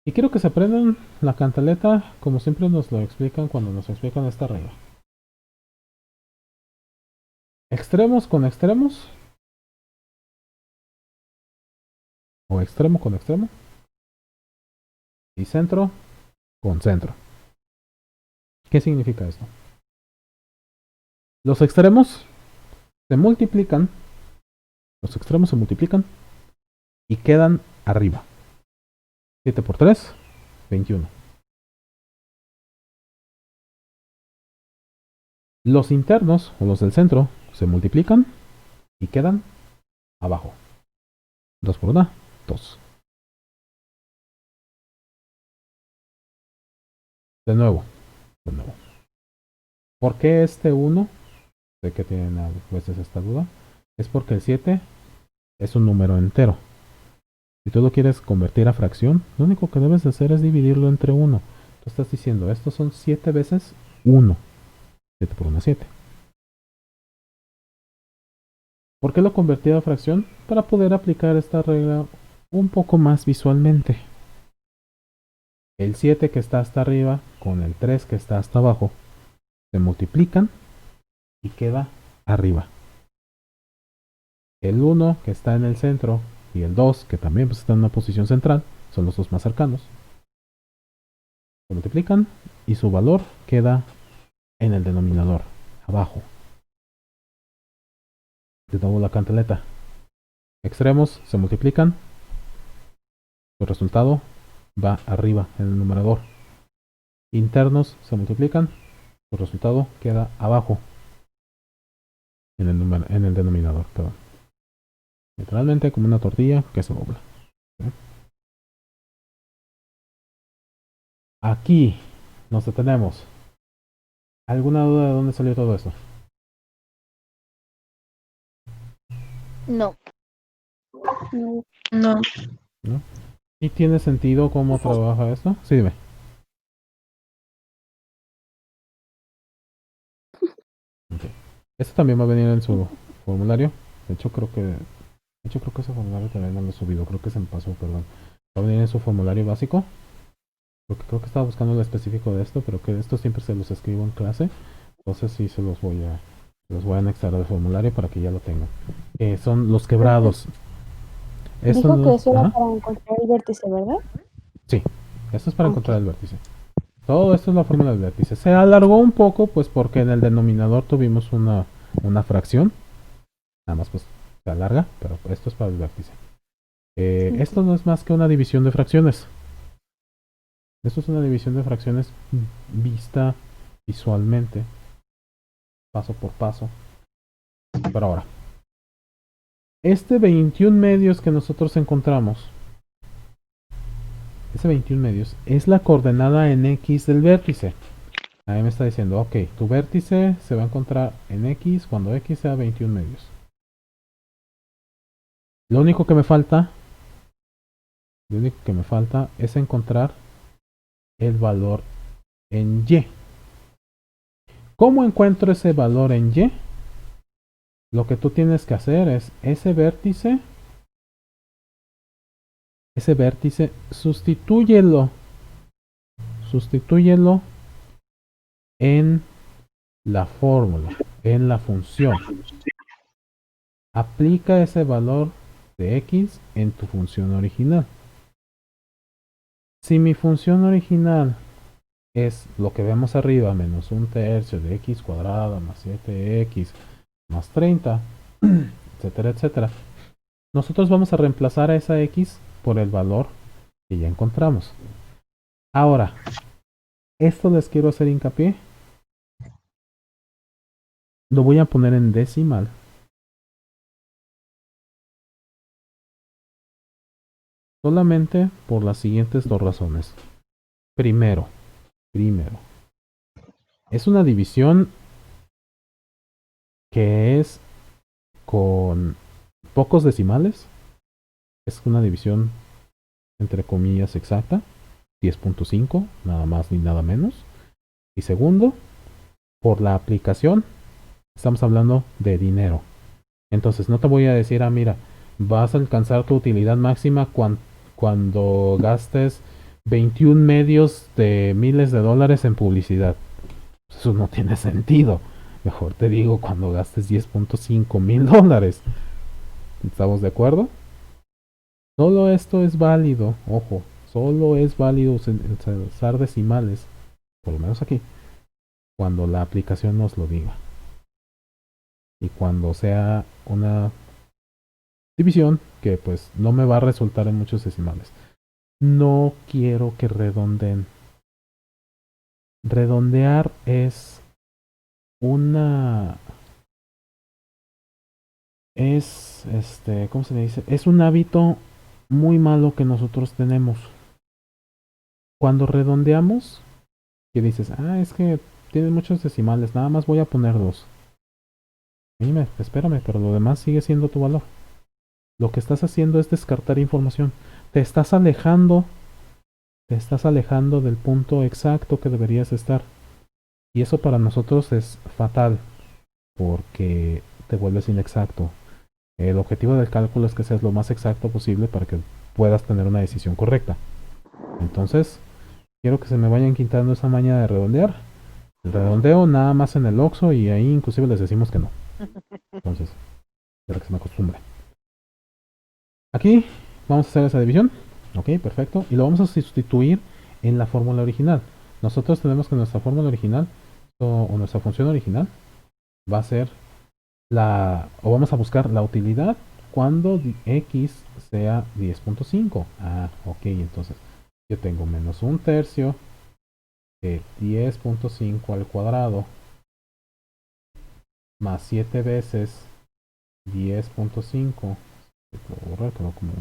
Y quiero que se aprendan la cantaleta como siempre nos lo explican cuando nos explican esta regla. Extremos con extremos. O extremo con extremo. Y centro con centro. ¿Qué significa esto? Los extremos se multiplican. Los extremos se multiplican y quedan arriba. 7 por 3, 21. Los internos o los del centro se multiplican y quedan abajo. 2 por 1, 2. De nuevo. ¿Por qué este 1? Sé que tienen a veces esta duda. Es porque el 7 es un número entero. Si tú lo quieres convertir a fracción, lo único que debes de hacer es dividirlo entre 1. Tú estás diciendo, estos son 7 veces 1. 7 por 1, 7. ¿Por qué lo convertí a fracción? Para poder aplicar esta regla un poco más visualmente. El 7 que está hasta arriba con el 3 que está hasta abajo se multiplican y queda arriba. El 1 que está en el centro y el 2 que también pues, está en una posición central, son los dos más cercanos. Se multiplican y su valor queda en el denominador, abajo. De nuevo la cantaleta. Extremos se multiplican. Su resultado va arriba en el numerador. Internos se multiplican. Su resultado queda abajo en el denominador. Perdón. Literalmente como una tortilla que se dobla. ¿Sí? Aquí nos detenemos. ¿Alguna duda de dónde salió todo esto? No. No. ¿No? ¿Y tiene sentido cómo trabaja esto? Sí, dime. Okay. Esto también va a venir en su formulario. De hecho, creo que ese formulario también no lo he subido. Creo que se me pasó, perdón. Va a venir en su formulario básico. Porque creo que estaba buscando el específico de esto, pero que esto siempre se los escribo en clase. Entonces sí se los voy a anexar al formulario para que ya lo tengan. Son los quebrados. Dijo que eso era para encontrar el vértice, ¿verdad? Sí, esto es para encontrar el vértice. Todo esto es la fórmula del vértice. Se alargó un poco, pues porque en el denominador tuvimos una fracción. Nada más pues se alarga, pero esto es para el vértice. Esto no es más que una división de fracciones. Esto es una división de fracciones vista visualmente, paso por paso. Pero ahora, este 21 medios que nosotros encontramos, ese 21 medios es la coordenada en X del vértice. Ahí me está diciendo, ok, tu vértice se va a encontrar en X cuando X sea 21 medios. Lo único que me falta es encontrar el valor en Y. ¿Cómo encuentro ese valor en Y? Lo que tú tienes que hacer es ese vértice, sustitúyelo en la fórmula, en la función. Aplica ese valor de X en tu función original. Si mi función original es lo que vemos arriba, menos un tercio de X cuadrada más 7X más 30, etcétera, etcétera. Nosotros vamos a reemplazar a esa X por el valor que ya encontramos. Ahora, esto les quiero hacer hincapié. Lo voy a poner en decimal. Solamente por las siguientes dos razones. Primero, es una división que es con pocos decimales. Es una división entre comillas exacta. 10.5, nada más ni nada menos. Y segundo, por la aplicación, estamos hablando de dinero. Entonces no te voy a decir, mira, vas a alcanzar tu utilidad máxima cuando gastes 21 medios de miles de dólares en publicidad. Eso no tiene sentido. Mejor te digo cuando gastes 10.5 mil dólares. ¿Estamos de acuerdo? Solo esto es válido, ojo, solo es válido usar decimales, por lo menos aquí, cuando la aplicación nos lo diga. Y cuando sea una división que pues no me va a resultar en muchos decimales. No quiero que redondeen. Redondear es una... ¿cómo se le dice? Es un hábito muy malo que nosotros tenemos. Cuando redondeamos, que dices, es que tiene muchos decimales, nada más voy a poner 2. Dime, espérame, pero lo demás sigue siendo tu valor. Lo que estás haciendo es descartar información. Te estás alejando del punto exacto que deberías estar. Y eso para nosotros es fatal, porque te vuelves inexacto. El objetivo del cálculo es que seas lo más exacto posible para que puedas tener una decisión correcta. Entonces, quiero que se me vayan quitando esa maña de redondear. El redondeo nada más en el Oxxo y ahí inclusive les decimos que no. Entonces, para que se me acostumbre. Aquí vamos a hacer esa división. Ok, perfecto. Y lo vamos a sustituir en la fórmula original. Nosotros tenemos que nuestra fórmula original o nuestra función original va a ser o vamos a buscar la utilidad cuando X sea 10.5. Ok, entonces yo tengo menos un tercio de 10.5 al cuadrado más 7 veces 10.5. Puedo borrar, pero como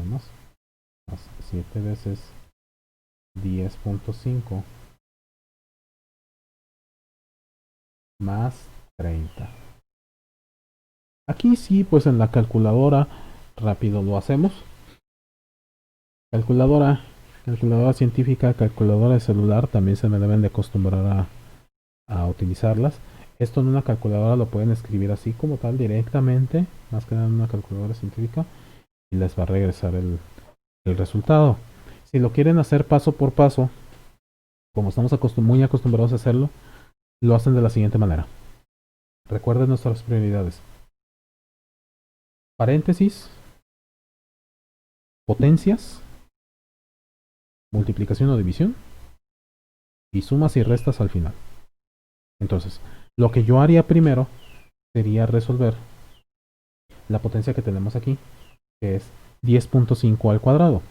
más 7 veces 10.5 más 30. Aquí sí, pues en la calculadora rápido lo hacemos. Calculadora científica, calculadora de celular, también se me deben de acostumbrar a utilizarlas. Esto en una calculadora lo pueden escribir así como tal directamente, más que nada en una calculadora científica, y les va a regresar el resultado. Si lo quieren hacer paso por paso, como estamos muy acostumbrados a hacerlo, lo hacen de la siguiente manera. Recuerden nuestras prioridades. Paréntesis, potencias, multiplicación o división, y sumas y restas al final. Entonces, lo que yo haría primero sería resolver la potencia que tenemos aquí, que es 10.5 al cuadrado.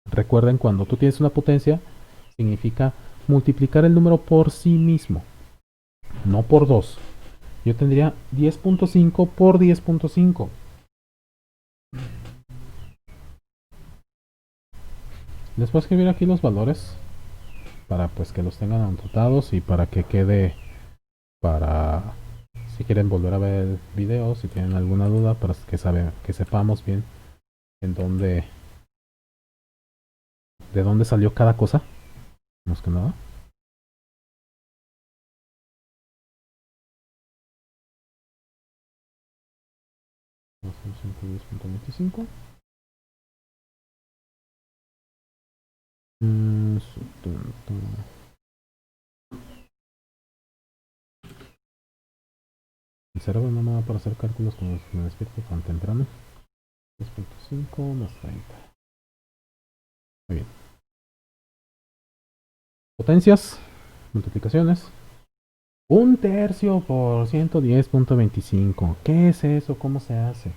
Recuerden, cuando tú tienes una potencia, significa multiplicar el número por sí mismo, no por 2. Yo tendría 10.5 por 10.5. Les voy a escribir aquí los valores para pues que los tengan anotados y para que quede para si quieren volver a ver el video, si tienen alguna duda, para que sepamos bien en dónde, de dónde salió cada cosa, más que nada. Hacemos 110.25. El cerebro no me da para hacer cálculos cuando me despierto tan temprano. 10.5 más 30. Muy bien. Potencias, multiplicaciones. 1/3 por 110.25. ¿Qué es eso? ¿Cómo se hace?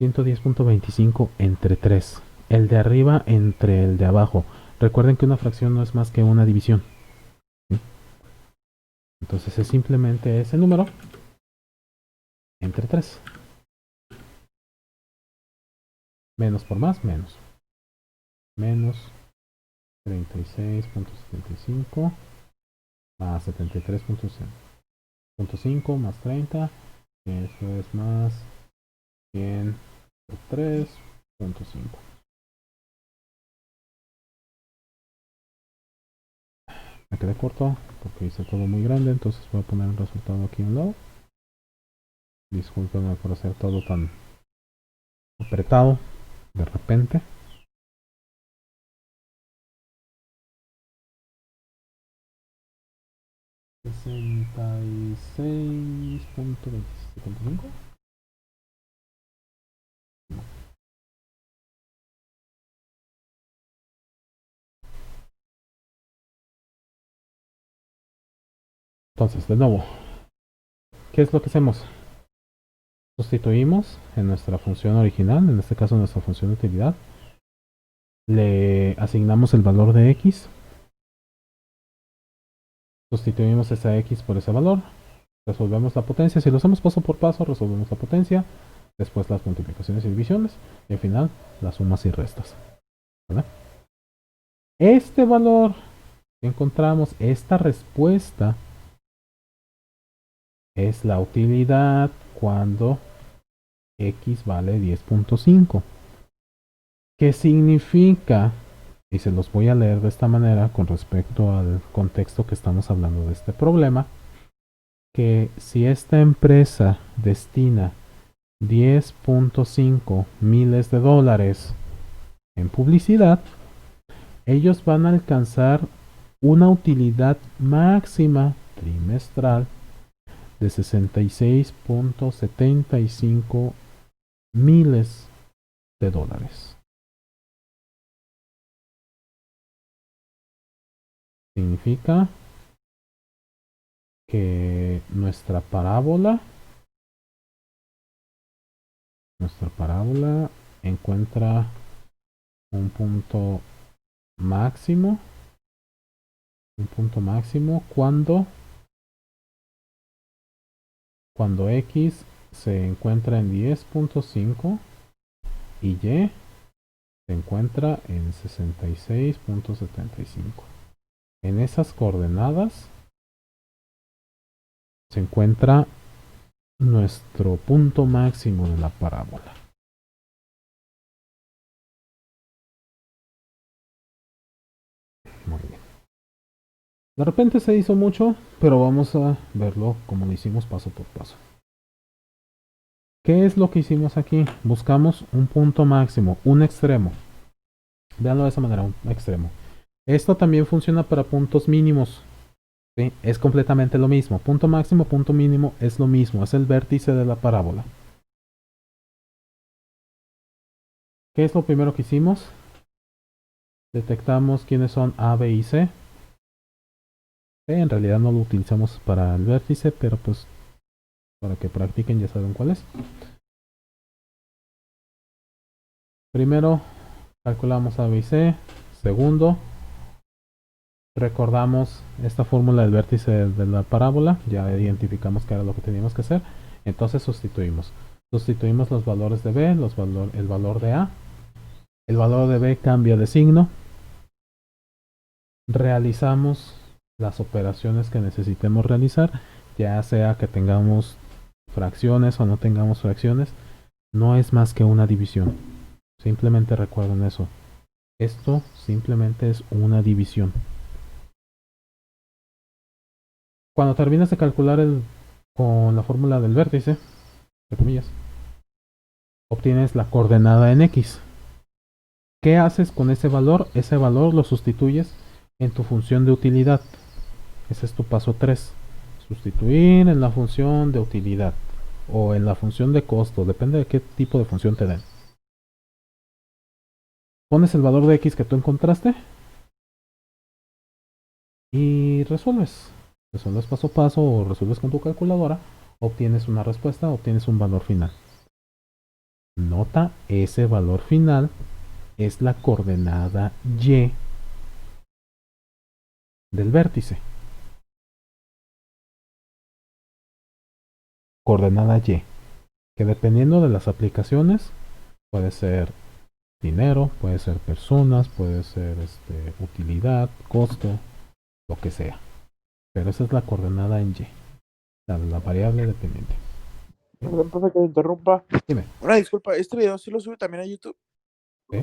110.25 entre 3. El de arriba entre el de abajo. Recuerden que una fracción no es más que una división. ¿Sí? Entonces es simplemente ese número entre 3. Menos por más, menos. Menos 36.75 más 73.5 más 30. Eso es más 103.5. Me quedé corto porque hice todo muy grande, entonces voy a poner el resultado aquí a un lado. Discúlpenme por hacer todo tan apretado de repente. ¿66.25? Entonces, de nuevo, ¿qué es lo que hacemos? Sustituimos en nuestra función original, en este caso nuestra función de utilidad. Le asignamos el valor de x. Sustituimos esa x por ese valor. Resolvemos la potencia. Si lo hacemos paso por paso, resolvemos la potencia. Después las multiplicaciones y divisiones. Y al final, las sumas y restas. ¿Verdad? Este valor que encontramos, esta respuesta, es la utilidad cuando x vale 10.5. ¿Qué significa? Y se los voy a leer de esta manera con respecto al contexto que estamos hablando de este problema. Que si esta empresa destina 10.5 miles de dólares en publicidad, ellos van a alcanzar una utilidad máxima trimestral de 66.75 miles de dólares. Significa que nuestra parábola encuentra un punto máximo cuando x se encuentra en 10.5 y y se encuentra en 66.75. En esas coordenadas se encuentra nuestro punto máximo de la parábola. Muy bien. De repente se hizo mucho, pero vamos a verlo como lo hicimos paso por paso. ¿Qué es lo que hicimos aquí? Buscamos un punto máximo, un extremo. Veanlo de esa manera, un extremo. Esto también funciona para puntos mínimos. ¿Sí? Es completamente lo mismo. Punto máximo, punto mínimo es lo mismo. Es el vértice de la parábola. ¿Qué es lo primero que hicimos? Detectamos quiénes son A, B y C. En realidad no lo utilizamos para el vértice, pero pues para que practiquen ya saben cuál es. Primero calculamos A, B y C. Segundo, recordamos esta fórmula del vértice de la parábola. Ya identificamos qué era lo que teníamos que hacer. Entonces sustituimos. Sustituimos los valores de B, el valor de A. El valor de B cambia de signo. Realizamos las operaciones que necesitemos realizar, ya sea que tengamos fracciones o no tengamos fracciones. No es más que una división. Simplemente recuerden eso. Esto simplemente es una división. Cuando terminas de calcular con la fórmula del vértice, entre comillas, obtienes la coordenada en X. ¿Qué haces con ese valor? Ese valor lo sustituyes en tu función de utilidad. Ese es tu paso 3. Sustituir en la función de utilidad o en la función de costo, depende de qué tipo de función te den. Pones el valor de X que tú encontraste y resuelves. Resuelves paso a paso o resuelves con tu calculadora, obtienes una respuesta, obtienes un valor final. Nota, ese valor final es la coordenada Y del vértice. Coordenada Y, que dependiendo de las aplicaciones, puede ser dinero, puede ser personas, puede ser utilidad, costo, lo que sea. Pero esa es la coordenada en Y, la variable dependiente. Perdón, profe, que me interrumpa. Dime. Una disculpa, ¿este video sí lo sube también a YouTube? ¿Sí?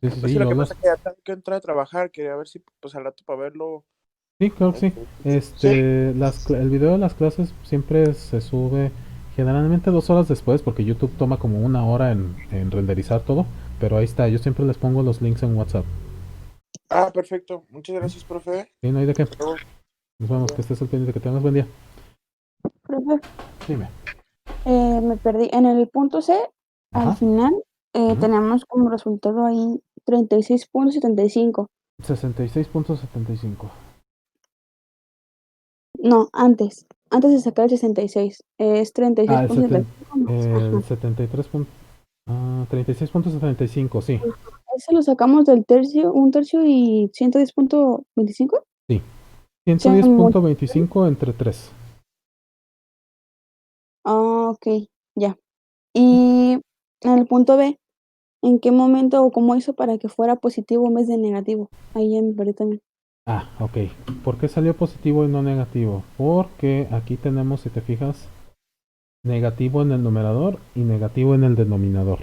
Sí, Pues sí, lo yo que los... pasa es que ya tengo que entrar a trabajar, quería ver si pues al rato para verlo. Sí, claro que sí. Sí. El video de las clases siempre se sube generalmente 2 horas después, porque YouTube toma como 1 hora en renderizar todo. Pero ahí está, yo siempre les pongo los links en WhatsApp. Ah, perfecto. Muchas gracias, profe. Sí, no hay de qué. Hasta luego. Nos vemos, que estés al pendiente, que tengas buen día. Profe, Dime. me perdí. En el punto C, Ajá. al final, Ujú. tenemos como resultado ahí 36.75. 66.75. No, antes. Antes de sacar el 66. Es Ah, 36.75 más. Ajá. el 73. 36.75, sí. Ese lo sacamos del tercio, un tercio y 110.25. Sí. Se mul- 110.25 entre 3. Ah, ok, ya. Y en el punto B, ¿en qué momento o cómo hizo para que fuera positivo en vez de negativo? Ahí ya me perdí también. Ah, ok. ¿Por qué salió positivo y no negativo? Porque aquí tenemos, si te fijas, negativo en el numerador y negativo en el denominador.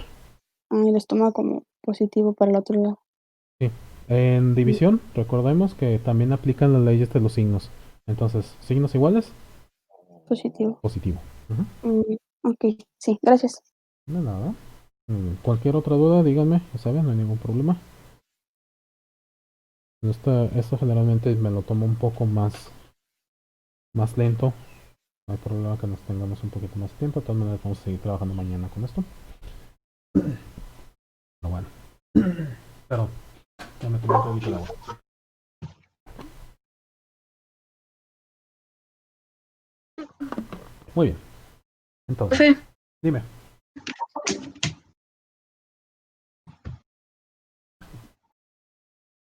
Ah, y los toma como positivo para el otro lado. Sí. En división, recordemos que también aplican las leyes de los signos. Entonces, signos iguales, Positivo. positivo. Ujú. Ok, sí, gracias. No, nada. Cualquier otra duda, díganme, ya saben, no hay ningún problema. Esto generalmente me lo tomo un poco más lento. No hay problema que nos tengamos un poquito más de tiempo. De todas maneras, vamos a seguir trabajando mañana con esto. Pero bueno. Pero ya me tomé un poquito de agua. Muy bien. Entonces, Profe, dime.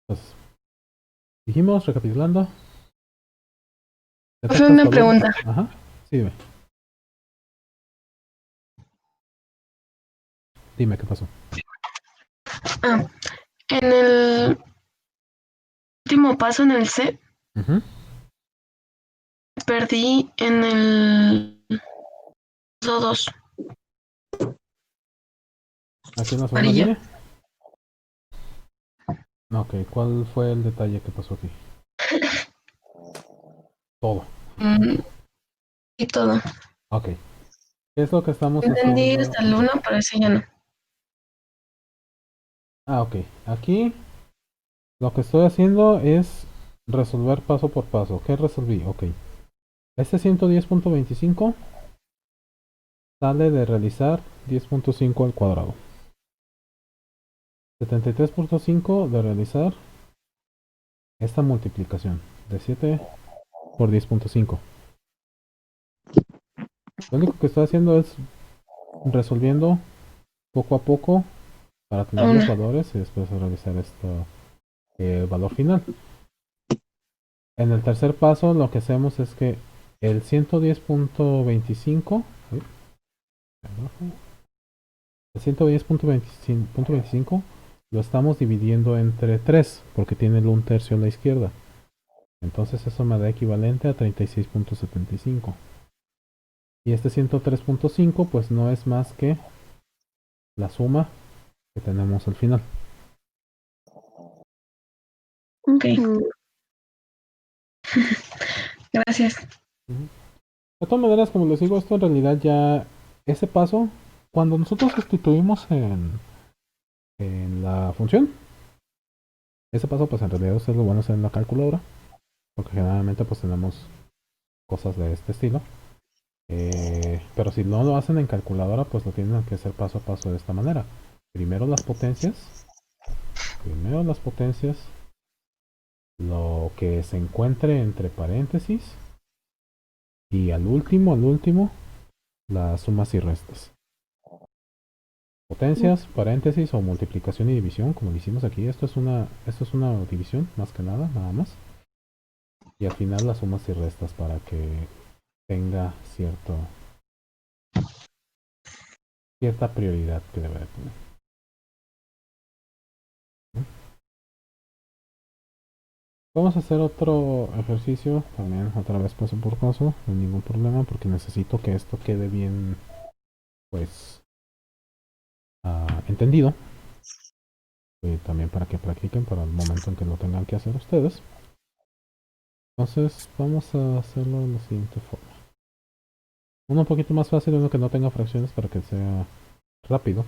Entonces, dijimos, recapitulando. profe, Detectas una valor. pregunta. Ajá. Sí, dime. Dime qué pasó. Ah, en el último paso en el C, Ujú. perdí en el paso 2, Aquí en la segunda amarilla. línea. Ok, ¿cuál fue el detalle que pasó aquí? Todo. Y todo. Ok. ¿Qué es lo que estamos Entendí haciendo? hasta el 1, pero ese ya no. Ah, ok. Aquí lo que estoy haciendo es resolver paso por paso. ¿Qué resolví? Ok. Este 110.25 sale de realizar 10.5 al cuadrado. 73.5 de realizar esta multiplicación de 7 por 10.5. Lo único que estoy haciendo es resolviendo poco a poco para tener los Una. valores y después realizar esto, el valor final. En el tercer paso lo que hacemos es que el 110.25, el 110.25 lo estamos dividiendo entre 3 porque tiene el 1/3 a la izquierda. Entonces eso me da equivalente a 36.75. Y este 103.5 pues no es más que la suma que tenemos al final. Ok, Mm, gracias. De todas maneras, como les digo, esto en realidad ya, ese paso, cuando nosotros sustituimos en la función, ese paso pues en realidad ustedes lo van a hacer en la calculadora, porque generalmente pues tenemos cosas de este estilo. Pero si no lo hacen en calculadora, pues lo tienen que hacer paso a paso de esta manera. Primero las potencias, lo que se encuentre entre paréntesis, y al último, las sumas y restas. Potencias, paréntesis o multiplicación y división, como lo hicimos aquí. Esto es una división, más que nada más. Y al final las sumas y restas para que tenga cierta prioridad que debe de tener. Vamos a hacer otro ejercicio, también otra vez paso por paso, no hay ningún problema, porque necesito que esto quede bien, pues, entendido. Y también para que practiquen para el momento en que lo tengan que hacer ustedes. Entonces vamos a hacerlo de la siguiente forma. Uno un poquito más fácil, uno que no tenga fracciones para que sea rápido.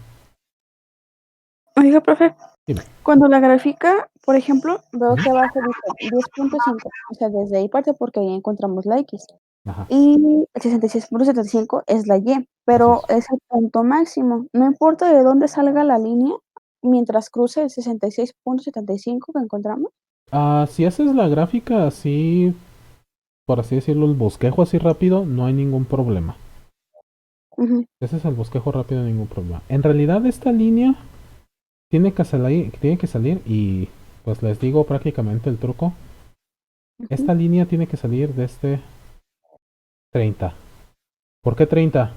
Oiga, profe, Dime. cuando la grafica, por ejemplo, veo que abajo dice 10.5, o sea, desde ahí parte porque ahí encontramos la X. Ajá. Y el 66.75 es la Y, pero Así es el punto máximo. No importa de dónde salga la línea, mientras cruce el 66.75 que encontramos. Si haces la gráfica así, por así decirlo, el bosquejo así rápido, no hay ningún problema. Ujú, Ese es el bosquejo rápido, ningún problema. En realidad esta línea tiene que salir y pues les digo prácticamente el truco. ujú. Esta línea tiene que salir de este 30. ¿Por qué 30?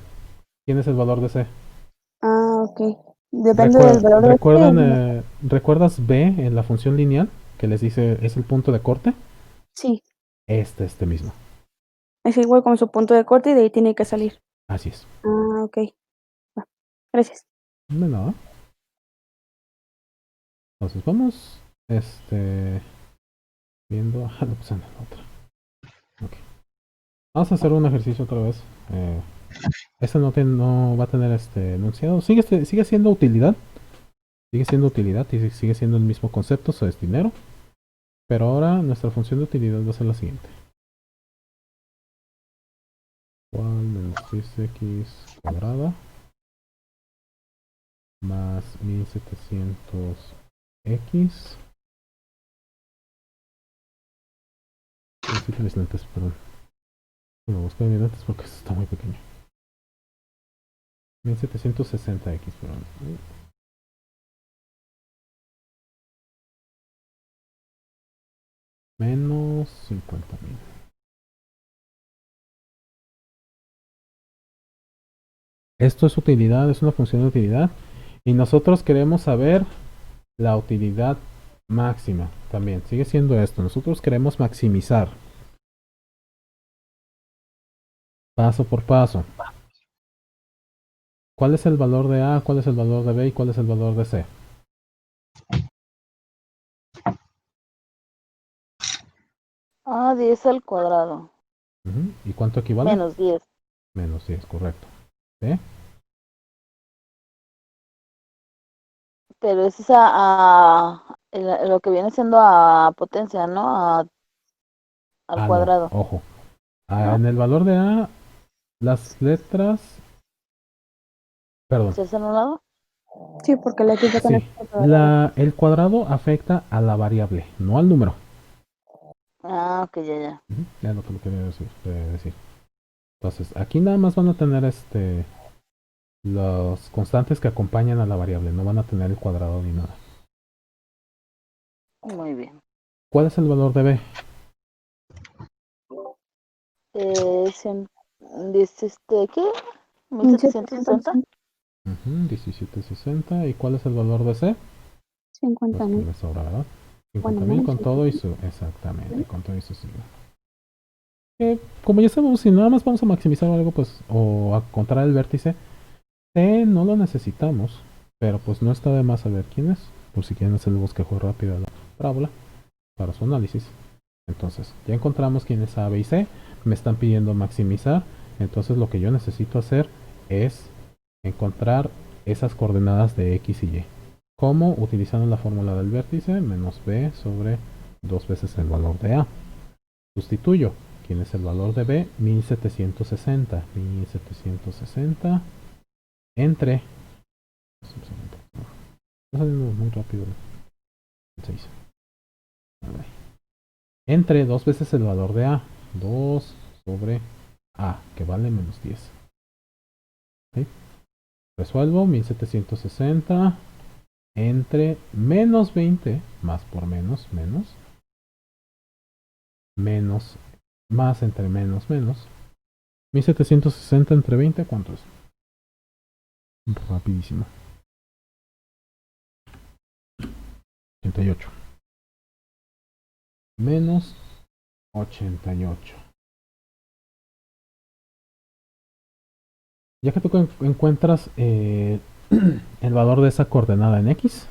¿Quién es el valor de C? Ok. Depende del valor de ¿Recuerdas B en la función lineal? Que les dice es el punto de corte. Sí, Este mismo. es igual con su punto de corte y de ahí tiene que salir. Así es. Ok. Va, gracias. De nada. Entonces vamos viendo. Lo puse en la otra. Ok. Vamos a hacer un ejercicio otra vez. Este no va a tener enunciado. Sigue siendo utilidad. Sigue siendo utilidad y sigue siendo el mismo concepto, eso es dinero. Pero ahora nuestra función de utilidad va a ser la siguiente. Cual menos 3x cuadrada más 1700x. Necesito mis lentes, perdón. Bueno, busco mis lentes porque esto está muy pequeño. 1760x, perdón. Menos 50.000. Esto es utilidad, es una función de utilidad. Y nosotros queremos saber la utilidad máxima también. Sigue siendo esto. Nosotros queremos maximizar. Paso por paso. ¿Cuál es el valor de A? ¿Cuál es el valor de B? ¿Y cuál es el valor de C? Ah, 10 al cuadrado. ¿Y cuánto equivale? Menos 10. Menos 10, correcto. ¿Sí? Pero eso es lo que viene siendo a potencia, ¿no? Al Ah, no, cuadrado, ojo. ¿no? En el valor de A, las letras... Perdón. ¿Se hace en un lado? Sí, porque la X ya con Sí. esto. El cuadrado afecta a la variable, no al número. Ah, ok, ya. Es lo que me quería decir. Entonces, aquí nada más van a tener Los constantes que acompañan a la variable no van a tener el cuadrado ni nada. Muy bien. ¿Cuál es el valor de b? ¿Qué? 1760. 1760. ¿Y cuál es el valor de c? 50 Pues que mil. le sobra, ¿verdad? Bueno, 50.000 menos con 50. todo y su... Exactamente, con todo y su signo. Como ya sabemos, si nada más vamos a maximizar algo, pues, o a encontrar el vértice, C no lo necesitamos, pero pues no está de más saber quién es, por si quieren hacer el bosquejo rápido de la parábola para su análisis. Entonces, ya encontramos quién es A, B y C, me están pidiendo maximizar, entonces lo que yo necesito hacer es encontrar esas coordenadas de X y Y. ¿Cómo? Utilizando la fórmula del vértice, menos B sobre 2 veces el valor de A. Sustituyo. ¿Quién es el valor de B? 1760. 1760 entre... Está saliendo muy rápido. 6. Entre 2 veces el valor de A. 2 sobre A, que vale menos 10. ¿Sí? Resuelvo 1760 entre menos 20, más por menos, menos, más entre menos, 1760 entre 20, ¿cuánto es? Rapidísimo. 88. Menos 88. Ya que tú encuentras el valor de esa coordenada en X,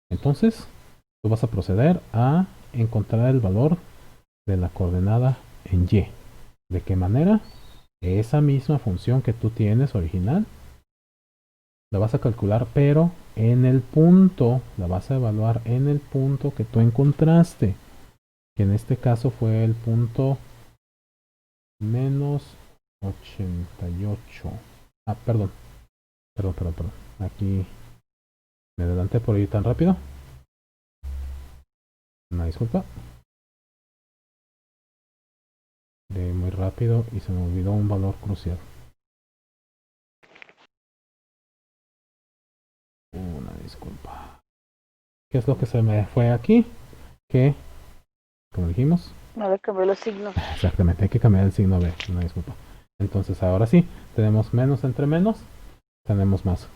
entonces tú vas a proceder a encontrar el valor de la coordenada en Y. ¿De qué manera? Esa misma función que tú tienes original la vas a calcular, pero en el punto, la vas a evaluar en el punto que tú encontraste, que en este caso fue el punto menos 88. Ah, perdón. Aquí me adelanté por ir tan rápido. Una disculpa. De muy rápido y se me olvidó un valor crucial. Una disculpa. ¿Qué es lo que se me fue aquí? Que, como dijimos, Ahora cambié los signos. exactamente, hay que cambiar el signo B. Una disculpa. Entonces ahora sí, tenemos menos entre menos, tenemos más.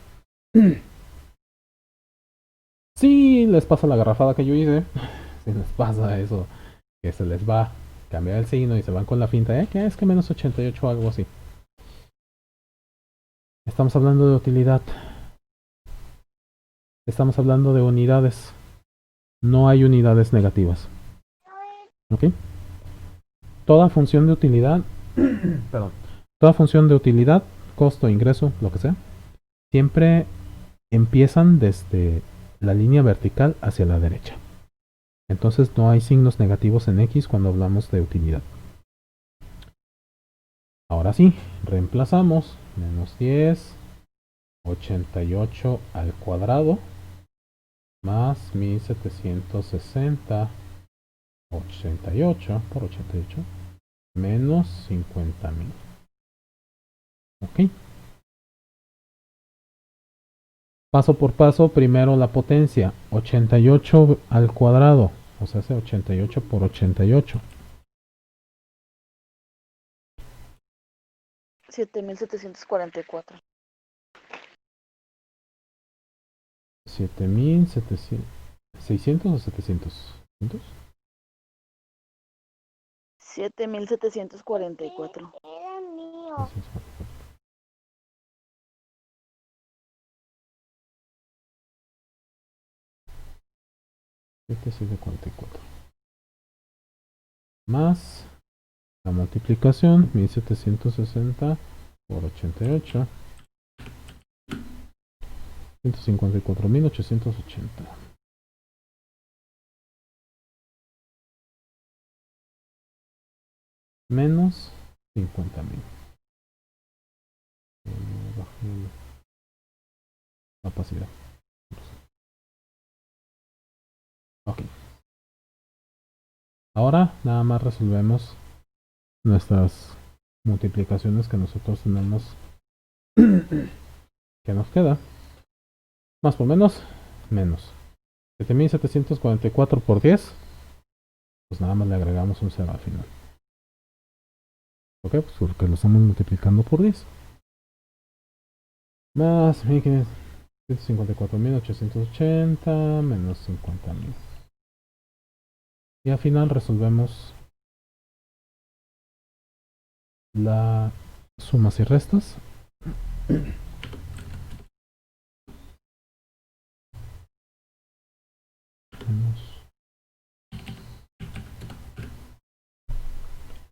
Si les pasa la garrafada que yo hice, si les pasa eso, que se les va a cambiar el signo y se van con la finta, que es que menos 88 o algo así. Estamos hablando de utilidad. Estamos hablando de unidades. No hay unidades negativas. ¿Ok? Toda función de utilidad, perdón, toda función de utilidad, costo, ingreso, lo que sea, siempre empiezan desde la línea vertical hacia la derecha. Entonces no hay signos negativos en X cuando hablamos de utilidad. Ahora sí, reemplazamos menos 10, 88 al cuadrado, más 1760, 88 por 88, menos 50.000. Ok. Paso por paso, primero la potencia, 88 al cuadrado, o sea, hace 88 por 88. 7744. 7.700, 600 o 700. ¿Cuántos? 7744. Era mío. 744. Más la multiplicación, 1760 por 88. 154.880. Menos 50.000. Bajé la opacidad. Ok. Ahora nada más resolvemos nuestras multiplicaciones que nosotros tenemos ¿Qué nos queda? Más por menos, menos. 7744 por 10. Pues nada más le agregamos un 0 al final. ¿Ok? Pues porque lo estamos multiplicando por 10. Más 154.880 menos 50.000. Y al final resolvemos las sumas y restas.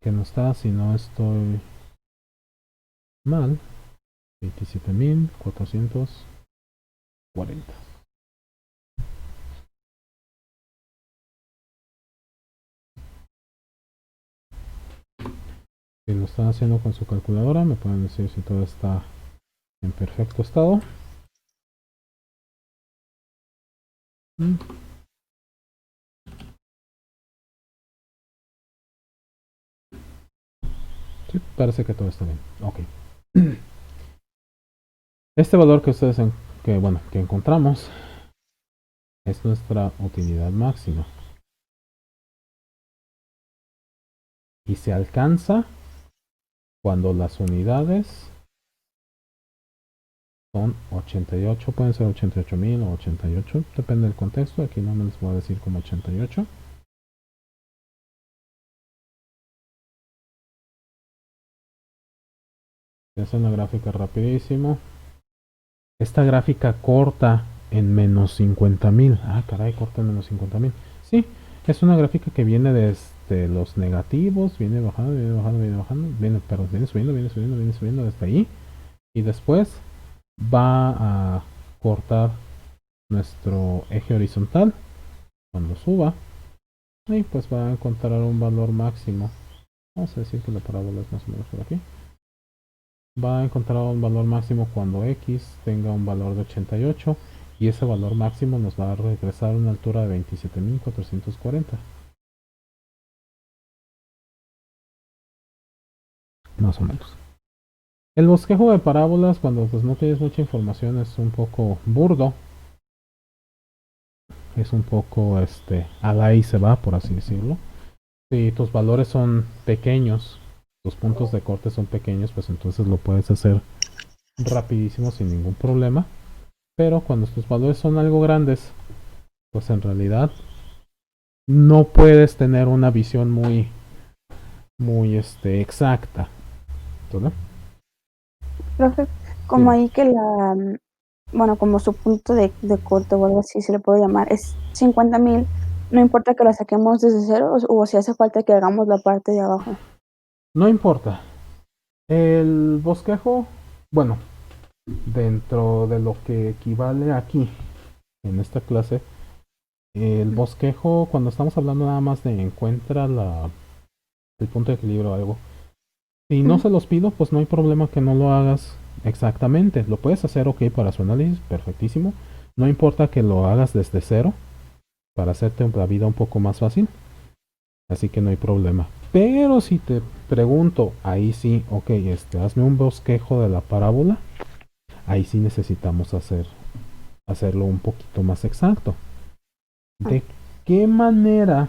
Que no está, si no estoy mal, 27.440. Si lo están haciendo con su calculadora, me pueden decir si todo está en perfecto estado. Sí, parece que todo está bien. Ok. Este valor que ustedes que encontramos es nuestra utilidad máxima. Y se alcanza cuando las unidades son 88, pueden ser 88.000 o 88, depende del contexto. Aquí no me les voy a decir como 88. Es una gráfica rapidísimo. Esta gráfica corta en menos 50.000. Ah, caray, corta en menos 50.000. Sí, es una gráfica que viene desde los negativos, viene bajando, viene bajando, viene bajando, viene subiendo, viene subiendo, viene subiendo desde ahí. Y después va a cortar nuestro eje horizontal cuando suba. Y pues va a encontrar un valor máximo. Vamos a decir que la parábola es más o menos por aquí. Va a encontrar un valor máximo cuando x tenga un valor de 88 y ese valor máximo nos va a regresar a una altura de 27.440. Más o menos. El bosquejo de parábolas, cuando pues no tienes mucha información, es un poco burdo. Es un poco a la y se va, por así decirlo. Si tus valores son pequeños, tus puntos de corte son pequeños, pues entonces lo puedes hacer rapidísimo sin ningún problema. Pero cuando tus valores son algo grandes, pues en realidad no puedes tener una visión muy exacta. ¿Verdad? Profe, como Sí. ahí que bueno, como su punto de corte o algo así se le puede llamar, es 50.000, no importa que la saquemos desde cero o si hace falta que hagamos la parte de abajo. No importa. El bosquejo, bueno, dentro de lo que equivale aquí, en esta clase, el bosquejo, cuando estamos hablando nada más de encuentra el punto de equilibrio o algo, si no se los pido, pues no hay problema que no lo hagas exactamente. Lo puedes hacer ok para su análisis, perfectísimo. No importa que lo hagas desde cero para hacerte la vida un poco más fácil. Así que no hay problema. Pero si te pregunto, ahí sí, ok, hazme un bosquejo de la parábola. Ahí sí necesitamos hacerlo un poquito más exacto. ¿De qué manera?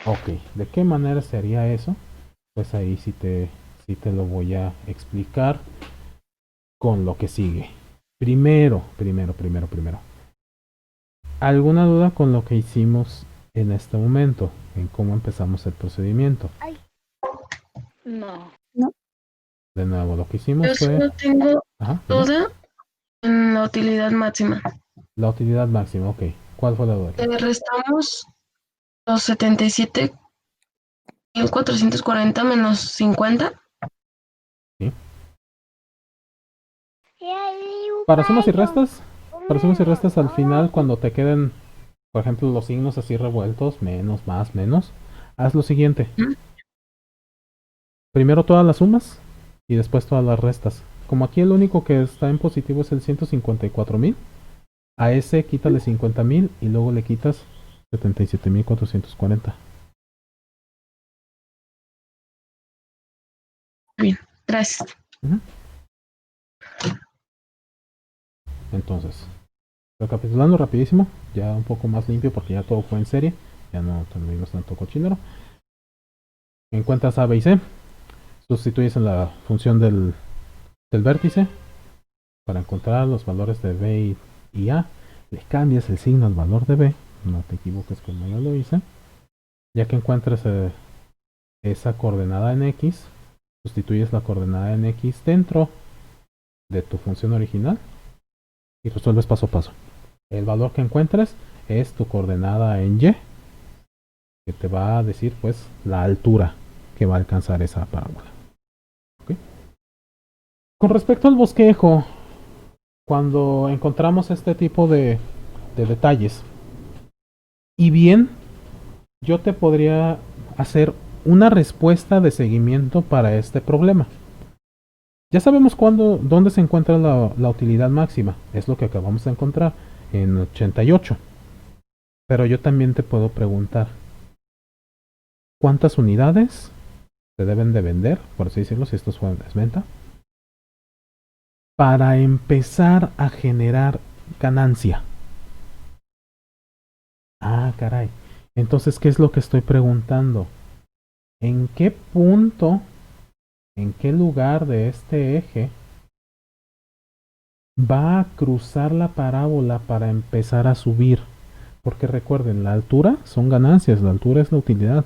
Ok, ¿de qué manera sería eso? Pues ahí sí te lo voy a explicar con lo que sigue. Primero. ¿Alguna duda con lo que hicimos en este momento? En cómo empezamos el procedimiento. No. De nuevo, lo que Yo hicimos fue... solo tengo Ajá, dime. duda en la utilidad máxima. La utilidad máxima, ok. ¿Cuál fue la duda? Le restamos los 77.440 menos 50. ¿Sí? Para sumas y restas, al final, cuando te queden, por ejemplo, los signos así revueltos, menos, más, menos, haz lo siguiente. Primero todas las sumas y después todas las restas. Como aquí el único que está en positivo es el 154.000, a ese quítale 50.000 y luego le quitas 77.440. Bien, gracias. Entonces, recapitulando rapidísimo, ya un poco más limpio porque ya todo fue en serie, ya no tuvimos tanto cochinero. Encuentras A, B y C, sustituyes en la función del vértice para encontrar los valores de B y A, le cambias el signo al valor de B, no te equivoques como yo lo hice, ya que encuentres esa coordenada en X, sustituyes la coordenada en X dentro de tu función original y resuelves paso a paso. El valor que encuentres es tu coordenada en Y, que te va a decir pues la altura que va a alcanzar esa parábola. ¿Okay? Con respecto al bosquejo, cuando encontramos este tipo de detalles, y bien, yo te podría hacer una respuesta de seguimiento para este problema. Ya sabemos dónde se encuentra la utilidad máxima, es lo que acabamos de encontrar en 88. Pero yo también te puedo preguntar, ¿cuántas unidades se deben de vender, por así decirlo, si esto es venta, para empezar a generar ganancia? Ah, caray. Entonces, ¿qué es lo que estoy preguntando? ¿En qué punto, en qué lugar de este eje va a cruzar la parábola para empezar a subir? Porque recuerden, la altura son ganancias, la altura es la utilidad.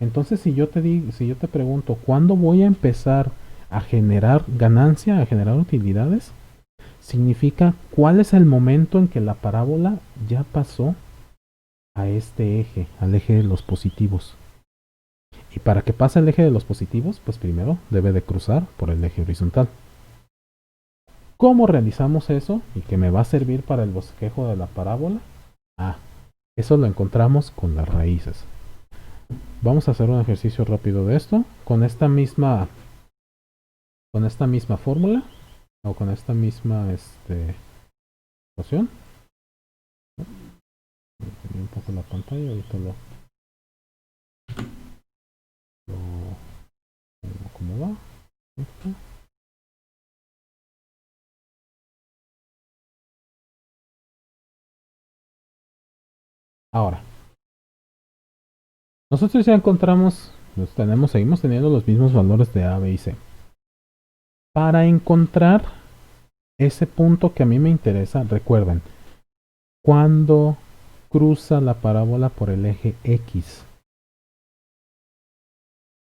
Entonces, si yo te pregunto, ¿cuándo voy a empezar a generar ganancia, a generar utilidades? Significa cuál es el momento en que la parábola ya pasó a este eje, al eje de los positivos. Y para que pase el eje de los positivos, pues primero debe de cruzar por el eje horizontal. ¿Cómo realizamos eso? Y que me va a servir para el bosquejo de la parábola. Eso lo encontramos con las raíces. Vamos a hacer un ejercicio rápido de esto con esta misma fórmula o con esta misma ecuación. Un poco la pantalla, ahorita lo ¿cómo va? Ahora, nosotros ya encontramos, seguimos teniendo los mismos valores de A, B y C. Para encontrar ese punto que a mí me interesa, recuerden, cuando cruza la parábola por el eje X,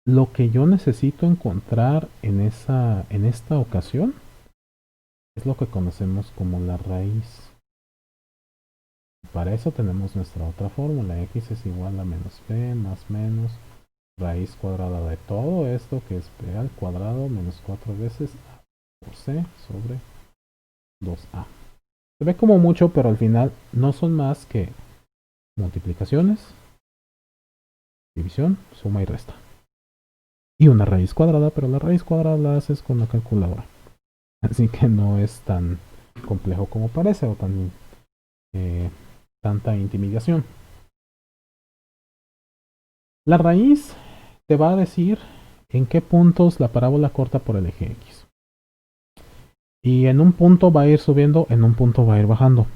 lo que yo necesito encontrar en esta ocasión es lo que conocemos como la raíz. Para eso tenemos nuestra otra fórmula, x es igual a menos b más menos raíz cuadrada de todo esto, que es b al cuadrado menos 4 veces a por c sobre 2a. Se ve como mucho, pero al final no son más que multiplicaciones, división, suma y resta. Y una raíz cuadrada, pero la raíz cuadrada la haces con la calculadora. Así que no es tan complejo como parece o tanta intimidación. La raíz te va a decir en qué puntos la parábola corta por el eje X. Y en un punto va a ir subiendo, en un punto va a ir bajando.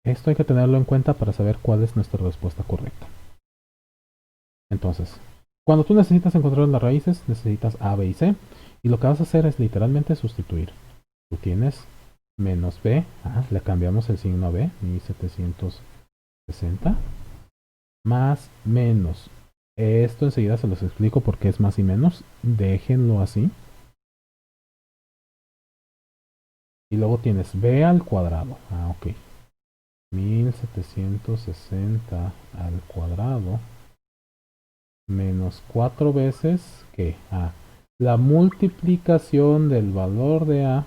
Esto hay que tenerlo en cuenta para saber cuál es nuestra respuesta correcta. Entonces, cuando tú necesitas encontrar las raíces, necesitas A, B y C. Y lo que vas a hacer es literalmente sustituir. Tú tienes menos B, le cambiamos el signo a B, 1760, más menos. Esto enseguida se los explico porque es más y menos. Déjenlo así. Y luego tienes b al cuadrado. Ok. 1760 al cuadrado menos 4 veces que la multiplicación del valor de A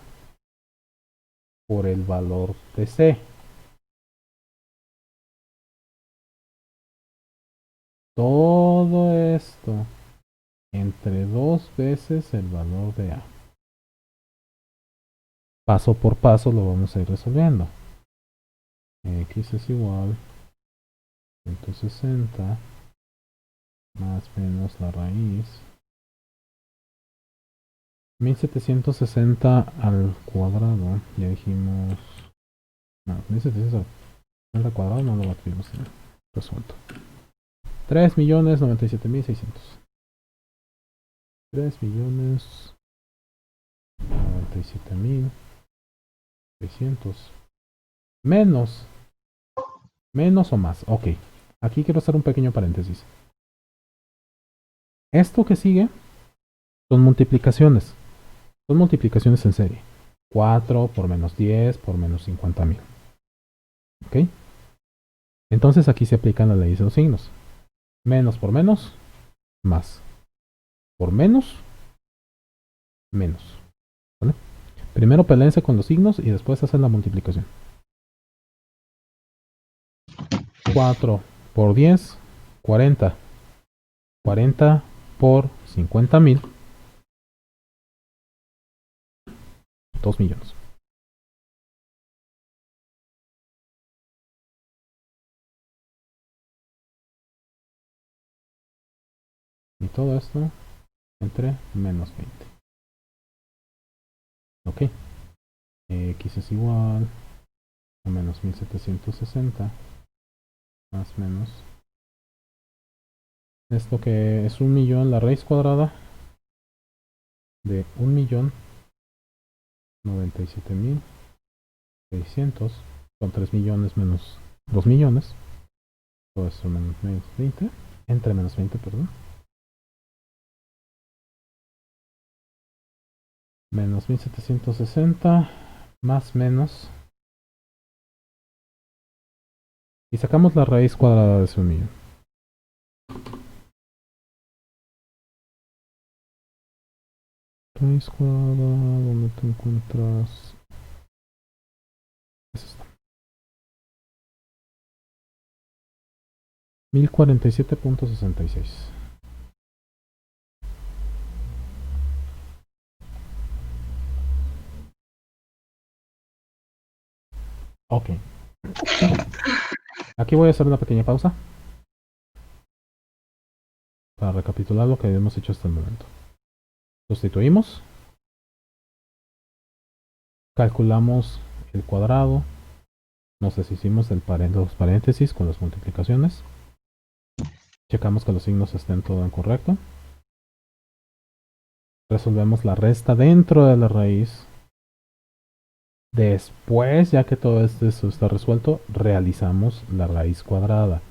por el valor de C. Todo esto entre 2 veces el valor de A. Paso por paso lo vamos a ir resolviendo. X es igual a 160 más menos la raíz 1760 al cuadrado, ya dijimos. No, 1760 al cuadrado no lo tuvimos resuelto. 3.097.600. 3.097.600 menos o más. Ok, aquí quiero hacer un pequeño paréntesis. Esto que sigue son multiplicaciones. Son multiplicaciones en serie. 4 por menos 10 por menos 50.000. ¿Ok? Entonces aquí se aplican las leyes de los signos. Menos por menos, más. Por menos, menos. ¿Vale? Primero peleense con los signos y después hacen la multiplicación. 4 por 10, 40. 40 por 50.000, 2 millones. Y todo esto entre menos 20. Ok. X es igual a menos 1760 más menos. Esto que es 1.000.000, la raíz cuadrada de 1.097.600 son 3 millones menos 2 millones. Todo esto menos 20. Entre menos 20, perdón. Menos 1760 más menos. Y sacamos la raíz cuadrada de ese 1.000.000. Raíz cuadrada, ¿dónde te encuentras? Es esta. 1047.66. Ok. Aquí voy a hacer una pequeña pausa para recapitular lo que hemos hecho hasta el momento. Sustituimos. Calculamos el cuadrado. Nos deshicimos los paréntesis con las multiplicaciones. Checamos que los signos estén todo en correcto. Resolvemos la resta dentro de la raíz. Después, ya que todo esto está resuelto, realizamos la raíz cuadrada.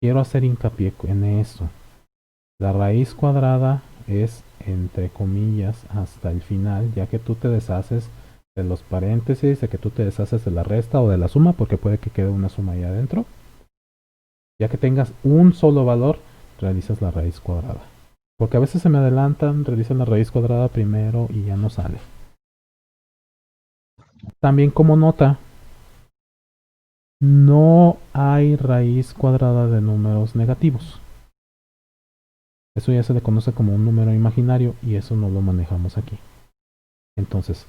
Quiero hacer hincapié en eso. La raíz cuadrada es entre comillas hasta el final, ya que tú te deshaces de los paréntesis, de que tú te deshaces de la resta o de la suma, porque puede que quede una suma ahí adentro. Ya que tengas un solo valor, realizas la raíz cuadrada. Porque a veces se me adelantan, realizan la raíz cuadrada primero y ya no sale. También como nota, no hay raíz cuadrada de números negativos. Eso ya se le conoce como un número imaginario y eso no lo manejamos aquí. Entonces,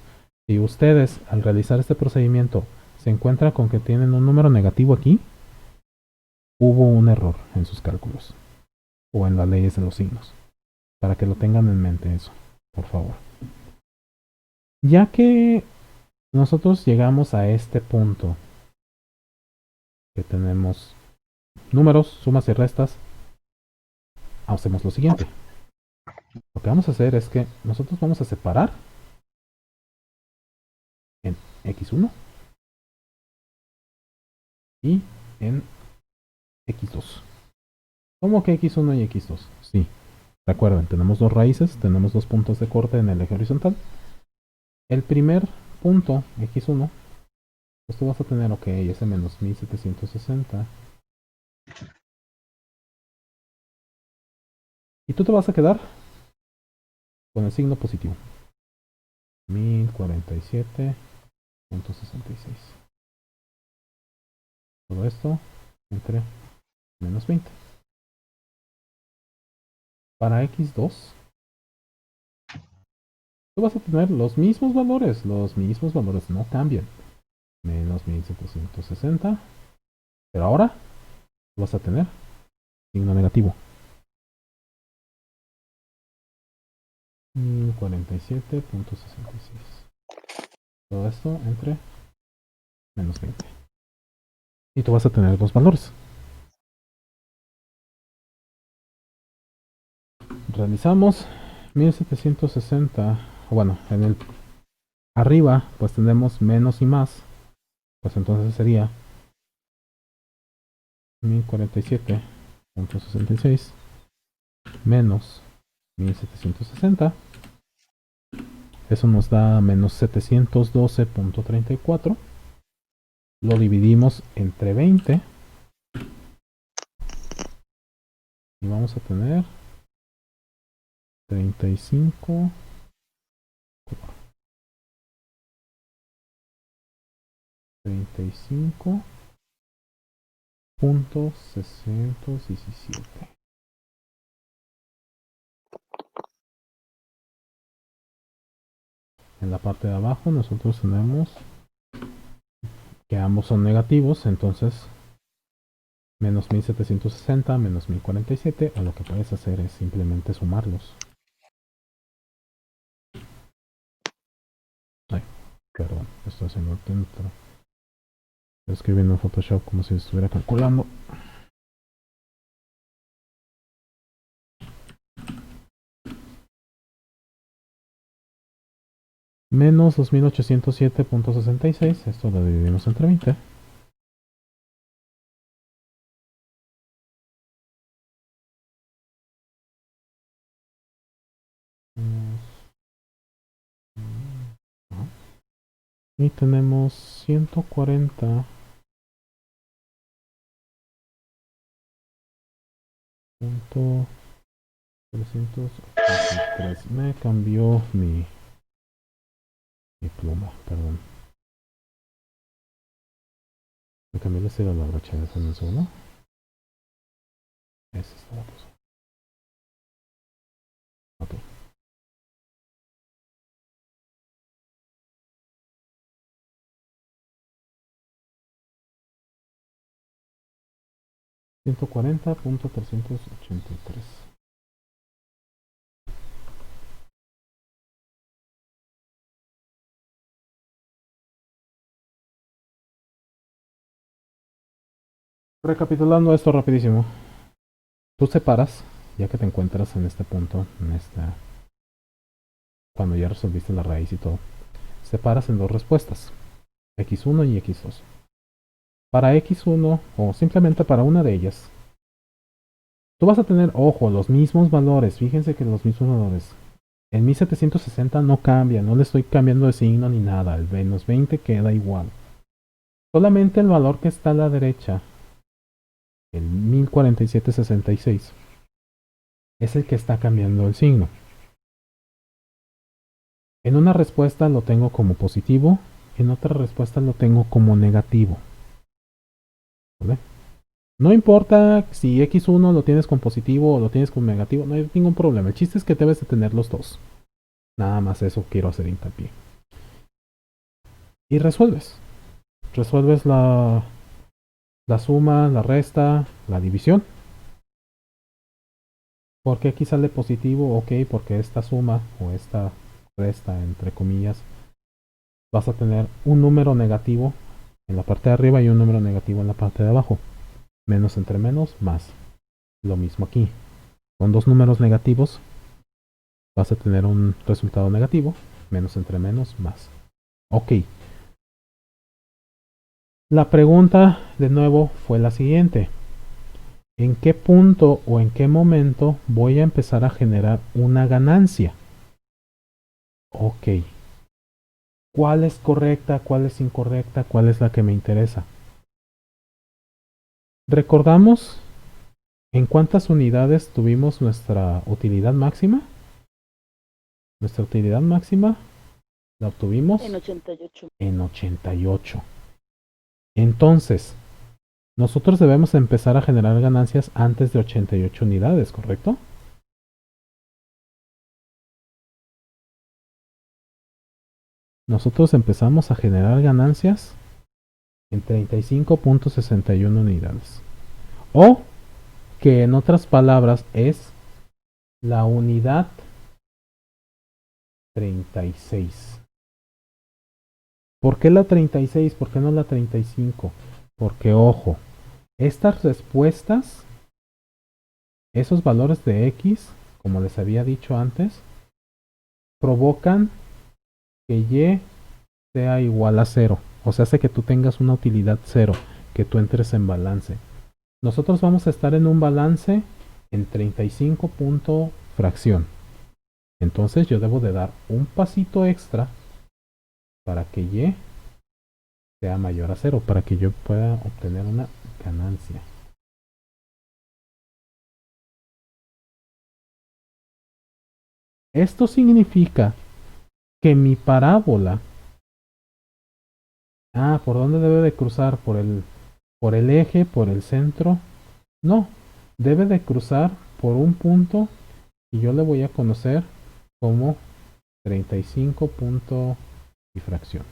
si ustedes al realizar este procedimiento se encuentran con que tienen un número negativo aquí, hubo un error en sus cálculos o en las leyes de los signos. Para que lo tengan en mente eso, por favor. Ya que nosotros llegamos a este punto, que tenemos números, sumas y restas, hacemos lo siguiente. Lo que vamos a hacer es que nosotros vamos a separar en x1 y en x2. ¿Cómo que x1 y x2? Sí, recuerden, tenemos dos raíces, tenemos dos puntos de corte en el eje horizontal. El primer punto, x1, pues tú vas a tener, ok, ese menos 1760. Y tú te vas a quedar con el signo positivo. 1047.66. Todo esto entre menos 20. Para x2, tú vas a tener los mismos valores no cambian. Menos 1760. Pero ahora vas a tener signo negativo. 1047.66. Todo esto entre menos 20. Y tú vas a tener dos valores. Realizamos 1760. Bueno, en el arriba pues tenemos menos y más. Pues entonces sería 1047.66 menos 1760. Eso nos da menos 712.34. Lo dividimos entre 20. Y vamos a tener 35. 35.617. En la parte de abajo nosotros tenemos que ambos son negativos, entonces menos 1760 menos 1047, o lo que puedes hacer es simplemente sumarlos. Ay, perdón, estoy haciendo dentro. Estoy escribiendo en Photoshop como si estuviera calculando. Menos 2807.66, esto lo dividimos entre 20. Y tenemos 140.383. Me cambió mi pluma, perdón. Me cambió el estilo de la brocha de un segundo. Esa está la cosa. Ok. $140.383. Recapitulando esto rapidísimo. Tú separas, ya que te encuentras en este punto, cuando ya resolviste la raíz y todo, separas en dos respuestas, x1 y x2. Para x1, o simplemente para una de ellas, tú vas a tener, ojo, los mismos valores. Fíjense que los mismos valores. En 1760 no cambia, no le estoy cambiando de signo ni nada. El menos 20 queda igual. Solamente el valor que está a la derecha, el 1047.66, es el que está cambiando el signo. En una respuesta lo tengo como positivo, en otra respuesta lo tengo como negativo. ¿Vale? No importa si x1 lo tienes con positivo o lo tienes con negativo, no hay ningún problema. El chiste es que debes de tener los dos. Nada más eso quiero hacer hincapié. Y resuelves. Resuelves la suma, la resta, la división. ¿Por qué aquí sale positivo? Ok, porque esta suma o esta resta, entre comillas, vas a tener un número negativo en la parte de arriba y un número negativo en la parte de abajo. Menos entre menos, más. Lo mismo aquí. Con dos números negativos vas a tener un resultado negativo. Menos entre menos, más. Ok. La pregunta de nuevo fue la siguiente. ¿En qué punto o en qué momento voy a empezar a generar una ganancia? Ok. ¿Cuál es correcta? ¿Cuál es incorrecta? ¿Cuál es la que me interesa? ¿Recordamos en cuántas unidades tuvimos nuestra utilidad máxima? Nuestra utilidad máxima la obtuvimos En 88. en 88. Entonces, nosotros debemos empezar a generar ganancias antes de 88 unidades, ¿correcto? Nosotros empezamos a generar ganancias en 35.61 unidades. O, que en otras palabras es la unidad 36. ¿Por qué la 36? ¿Por qué no la 35? Porque, ojo, estas respuestas, esos valores de X, como les había dicho antes, provocan que Y sea igual a 0. O sea, hace que tú tengas una utilidad 0, que tú entres en balance. Nosotros vamos a estar en un balance en 35 punto fracción. Entonces yo debo de dar un pasito extra para que Y sea mayor a 0, para que yo pueda obtener una ganancia. Esto significa que mi parábola, ¿por dónde debe de cruzar? ¿Por el eje, por el centro? No, debe de cruzar por un punto y yo le voy a conocer como 35 punto y fracción.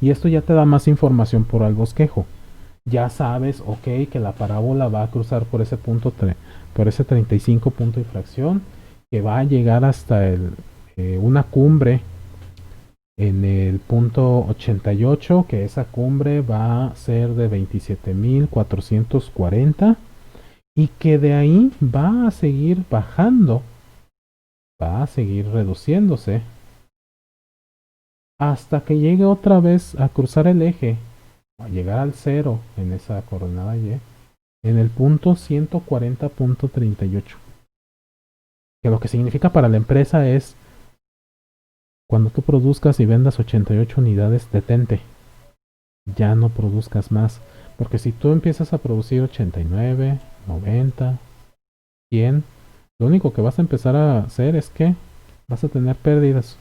Y esto ya te da más información por el bosquejo. Ya sabes, ok, que la parábola va a cruzar por ese punto, por ese 35 punto y fracción, que va a llegar hasta una cumbre en el punto 88, que esa cumbre va a ser de 27.440 y que de ahí va a seguir bajando, va a seguir reduciéndose hasta que llegue otra vez a cruzar el eje, a llegar al 0 en esa coordenada Y, en el punto 140.38. Que lo que significa para la empresa es, cuando tú produzcas y vendas 88 unidades, detente. Ya no produzcas más. Porque si tú empiezas a producir 89, 90, 100, lo único que vas a empezar a hacer es que vas a tener pérdidas.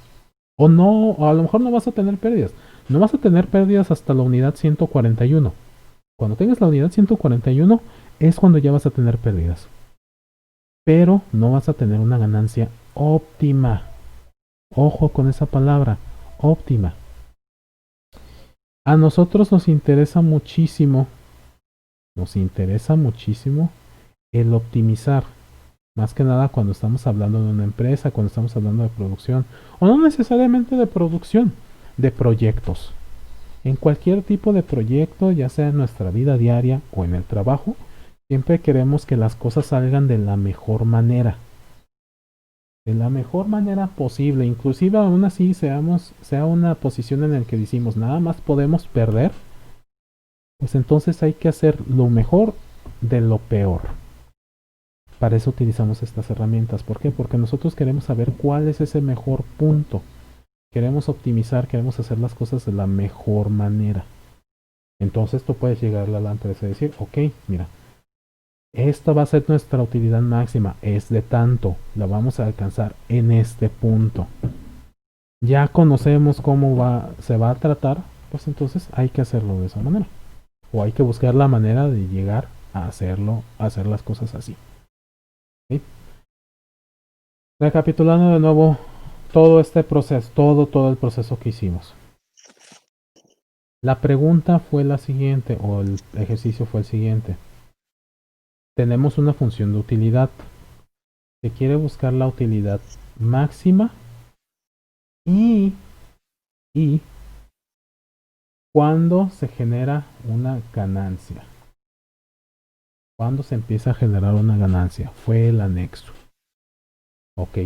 O no, o a lo mejor no vas a tener pérdidas. No vas a tener pérdidas hasta la unidad 141. Cuando tengas la unidad 141 es cuando ya vas a tener pérdidas. Pero no vas a tener una ganancia óptima. Ojo con esa palabra, óptima. A nosotros nos interesa muchísimo el optimizar. Más que nada cuando estamos hablando de una empresa, cuando estamos hablando de producción, o no necesariamente de producción, de proyectos. En cualquier tipo de proyecto, ya sea en nuestra vida diaria o en el trabajo, siempre queremos que las cosas salgan de la mejor manera. De la mejor manera posible. Inclusive aún así sea una posición en la que decimos nada más podemos perder, pues entonces hay que hacer lo mejor de lo peor. Para eso utilizamos estas herramientas. ¿Por qué? Porque nosotros queremos saber cuál es ese mejor punto. Queremos optimizar, queremos hacer las cosas de la mejor manera. Entonces tú puedes llegar a la empresa y decir, ok, mira, esta va a ser nuestra utilidad máxima, es de tanto, la vamos a alcanzar en este punto. Ya conocemos cómo se va a tratar, pues entonces hay que hacerlo de esa manera. O hay que buscar la manera de llegar a hacerlo, a hacer las cosas así. ¿Sí? Recapitulando de nuevo todo este proceso, todo el proceso que hicimos. La pregunta fue la siguiente, o el ejercicio fue el siguiente. Tenemos una función de utilidad. Se quiere buscar la utilidad máxima y cuando se genera una ganancia. Cuando se empieza a generar una ganancia. Fue el anexo. Ok.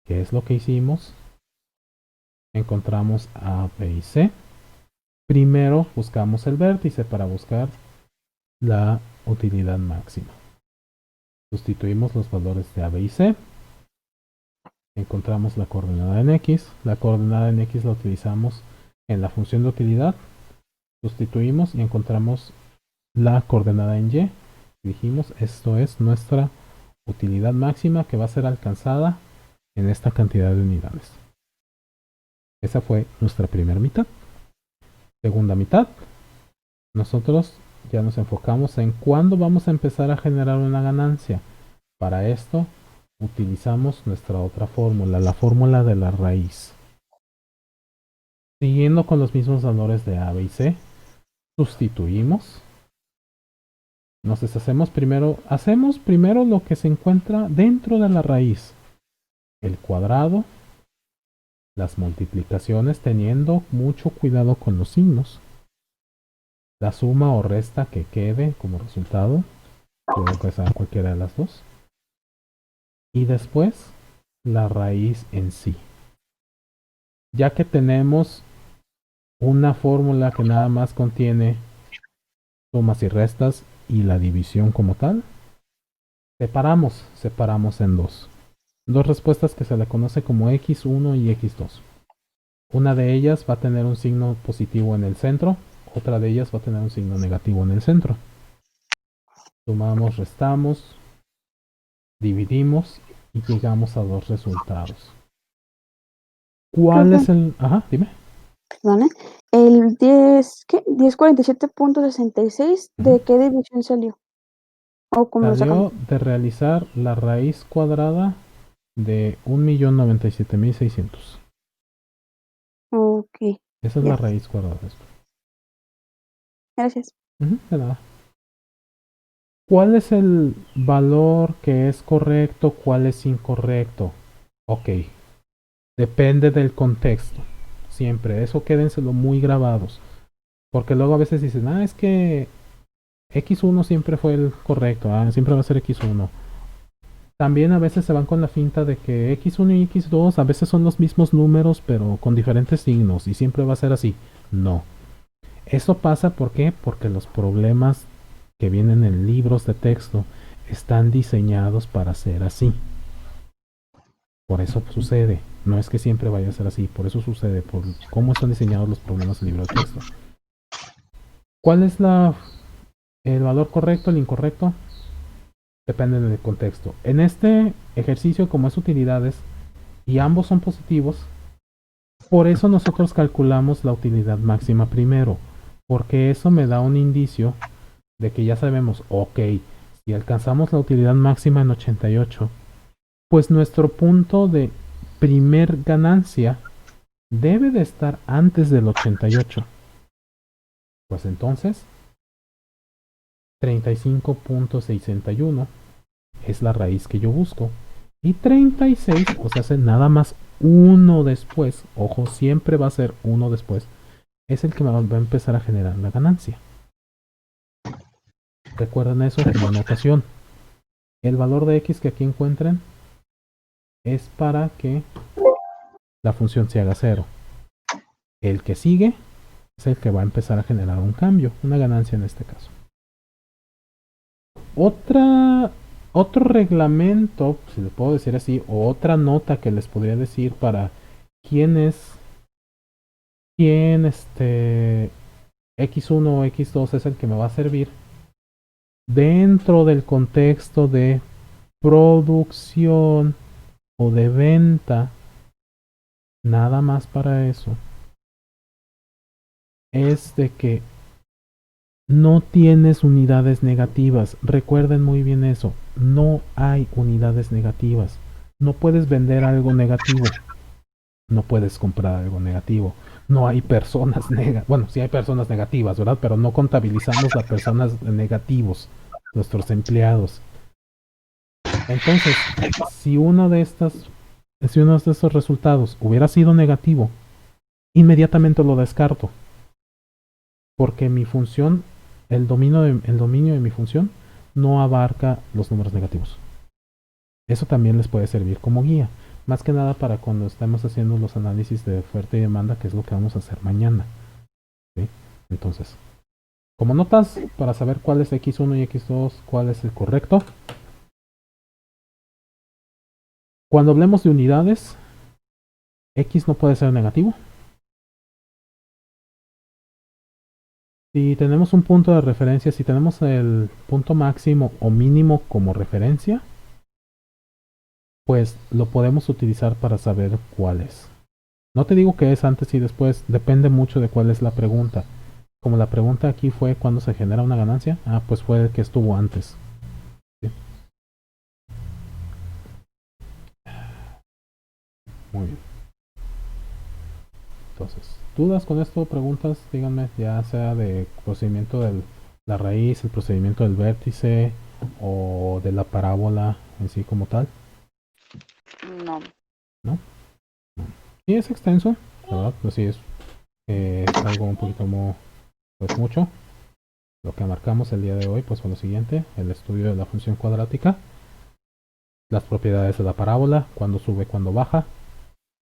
¿Qué es lo que hicimos? Encontramos A, B y C. Primero buscamos el vértice para buscar la utilidad máxima. Sustituimos los valores de A, B y C. Encontramos la coordenada en X. La coordenada en X la utilizamos en la función de utilidad. Sustituimos y encontramos la coordenada en Y. Dijimos, esto es nuestra utilidad máxima que va a ser alcanzada en esta cantidad de unidades. Esa fue nuestra primera mitad. Segunda mitad, nosotros ya nos enfocamos en cuándo vamos a empezar a generar una ganancia. Para esto utilizamos nuestra otra fórmula, la fórmula de la raíz. Siguiendo con los mismos valores de A, B y C, sustituimos Nos deshacemos primero, hacemos primero lo que se encuentra dentro de la raíz. El cuadrado, las multiplicaciones teniendo mucho cuidado con los signos. La suma o resta que quede como resultado, puede que sea cualquiera de las dos. Y después, la raíz en sí. Ya que tenemos una fórmula que nada más contiene sumas y restas y la división como tal, separamos en dos. Dos respuestas que se le conoce como x1 y x2. Una de ellas va a tener un signo positivo en el centro, otra de ellas va a tener un signo negativo en el centro. Sumamos, restamos, dividimos y llegamos a dos resultados. ¿Cuál es el...? Ajá, dime. Perdón, el 10, ¿qué? 1047.66, ¿de qué división salió? ¿O cómo lo sacamos? Salió de realizar la raíz cuadrada de 1.097.600. Ok, Esa es ya. la raíz cuadrada de esto. Gracias. De nada. ¿Cuál es el valor que es correcto? ¿Cuál es incorrecto? Ok. Depende del contexto. Siempre. Eso quédenselo muy grabados. Porque luego a veces dicen, es que X1 siempre fue el correcto. Siempre va a ser X1. También a veces se van con la finta de que X1 y X2 a veces son los mismos números pero con diferentes signos y siempre va a ser así. No. Eso pasa ¿por qué? Porque los problemas que vienen en libros de texto están diseñados para ser así. Por eso sucede. No es que siempre vaya a ser así. Por eso sucede. Por cómo están diseñados los problemas en libros de texto. ¿Cuál es el valor correcto, el incorrecto? Depende del contexto. En este ejercicio, como es utilidades, y ambos son positivos, por eso nosotros calculamos la utilidad máxima primero, porque eso me da un indicio de que ya sabemos, ok, si alcanzamos la utilidad máxima en 88, pues nuestro punto de primer ganancia debe de estar antes del 88. Pues entonces, 35.61 es la raíz que yo busco. Y 36, o sea, hace nada más uno después, ojo, siempre va a ser uno después, es el que me va a empezar a generar la ganancia. Recuerden eso como anotación. El valor de x que aquí encuentren es para que la función se haga 0. El que sigue es el que va a empezar a generar un cambio, una ganancia en este caso. Otro reglamento, si le puedo decir así, o otra nota que les podría decir para quién X1 o X2 es el que me va a servir dentro del contexto de producción o de venta, nada más para eso, es de que no tienes unidades negativas. Recuerden muy bien eso. No hay unidades negativas. No puedes vender algo negativo. No puedes comprar algo negativo. No hay personas negativas. Bueno, sí hay personas negativas, ¿verdad? Pero no contabilizamos las personas negativos, nuestros empleados. Entonces, si uno de estos resultados hubiera sido negativo, inmediatamente lo descarto. Porque mi función, el dominio de mi función, no abarca los números negativos. Eso también les puede servir como guía. Más que nada para cuando estemos haciendo los análisis de oferta y demanda, que es lo que vamos a hacer mañana. ¿Sí? Entonces, como notas, para saber cuál es X1 y X2, cuál es el correcto. Cuando hablemos de unidades, X no puede ser negativo. Si tenemos un punto de referencia, si tenemos el punto máximo o mínimo como referencia, pues lo podemos utilizar para saber cuál es. No te digo que es antes y después, depende mucho de cuál es la pregunta. Como la pregunta aquí fue ¿cuándo se genera una ganancia? Pues fue el que estuvo antes. ¿Sí? Muy bien. Entonces, ¿dudas con esto? Preguntas, díganme, ya sea de procedimiento del la raíz, el procedimiento del vértice o de la parábola en sí como tal? No. Sí, es extenso, la verdad, pues sí, es algo un poquito pues mucho. Lo que marcamos el día de hoy pues fue lo siguiente: el estudio de la función cuadrática, las propiedades de la parábola, cuándo sube, cuándo baja,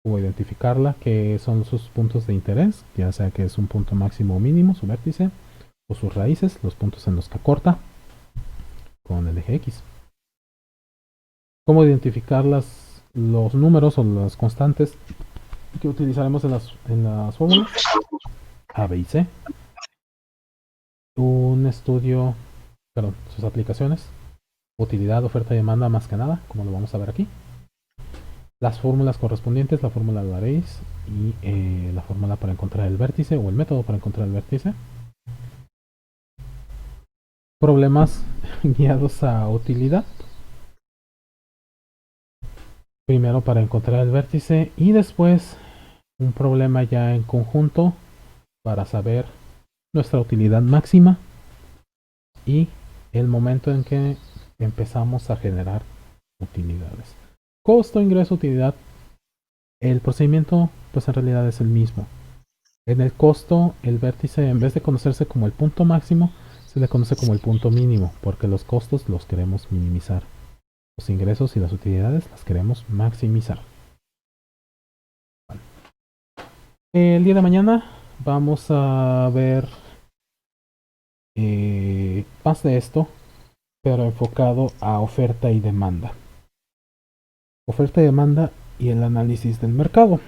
cómo identificarla, qué son sus puntos de interés, ya sea que es un punto máximo o mínimo, su vértice, o sus raíces, los puntos en los que corta con el eje X. Cómo identificar los números o las constantes que utilizaremos en las fórmulas A, B y C. Un estudio, perdón, sus aplicaciones, utilidad, oferta y demanda más que nada, como lo vamos a ver aquí. Las fórmulas correspondientes, la fórmula de la raíz y la fórmula para encontrar el vértice o el método para encontrar el vértice. Problemas guiados a utilidad. Primero para encontrar el vértice y después un problema ya en conjunto para saber nuestra utilidad máxima y el momento en que empezamos a generar utilidades. Costo, ingreso, utilidad. El procedimiento pues en realidad es el mismo. En el costo, el vértice, en vez de conocerse como el punto máximo, se le conoce como el punto mínimo, porque los costos los queremos minimizar. Los ingresos y las utilidades las queremos maximizar. El día de mañana vamos a ver más de esto, pero enfocado a oferta y demanda. Oferta y demanda y el análisis del mercado.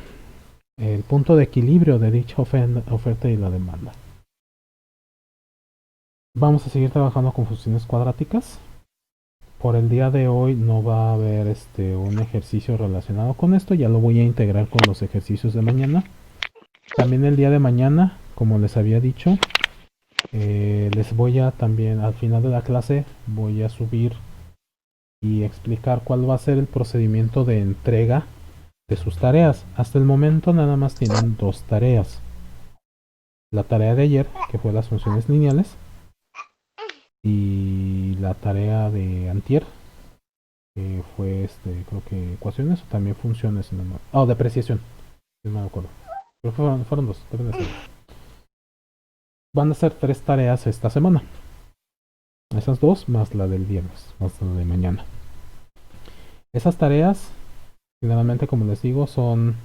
El punto de equilibrio de dicha oferta y la demanda. Vamos a seguir trabajando con funciones cuadráticas. Por el día de hoy no va a haber un ejercicio relacionado con esto, ya lo voy a integrar con los ejercicios de mañana. También el día de mañana, como les había dicho, les voy a también al final de la clase voy a subir y explicar cuál va a ser el procedimiento de entrega de sus tareas. Hasta el momento nada más tienen 2 tareas. La tarea de ayer, que fue las funciones lineales, y la tarea de antier, que fue creo que ecuaciones o también funciones, depreciación, no me acuerdo, pero fueron 2, deben de ser. Van a ser 3 tareas esta semana, esas 2 más la del viernes, más la de mañana. Esas tareas generalmente, como les digo, son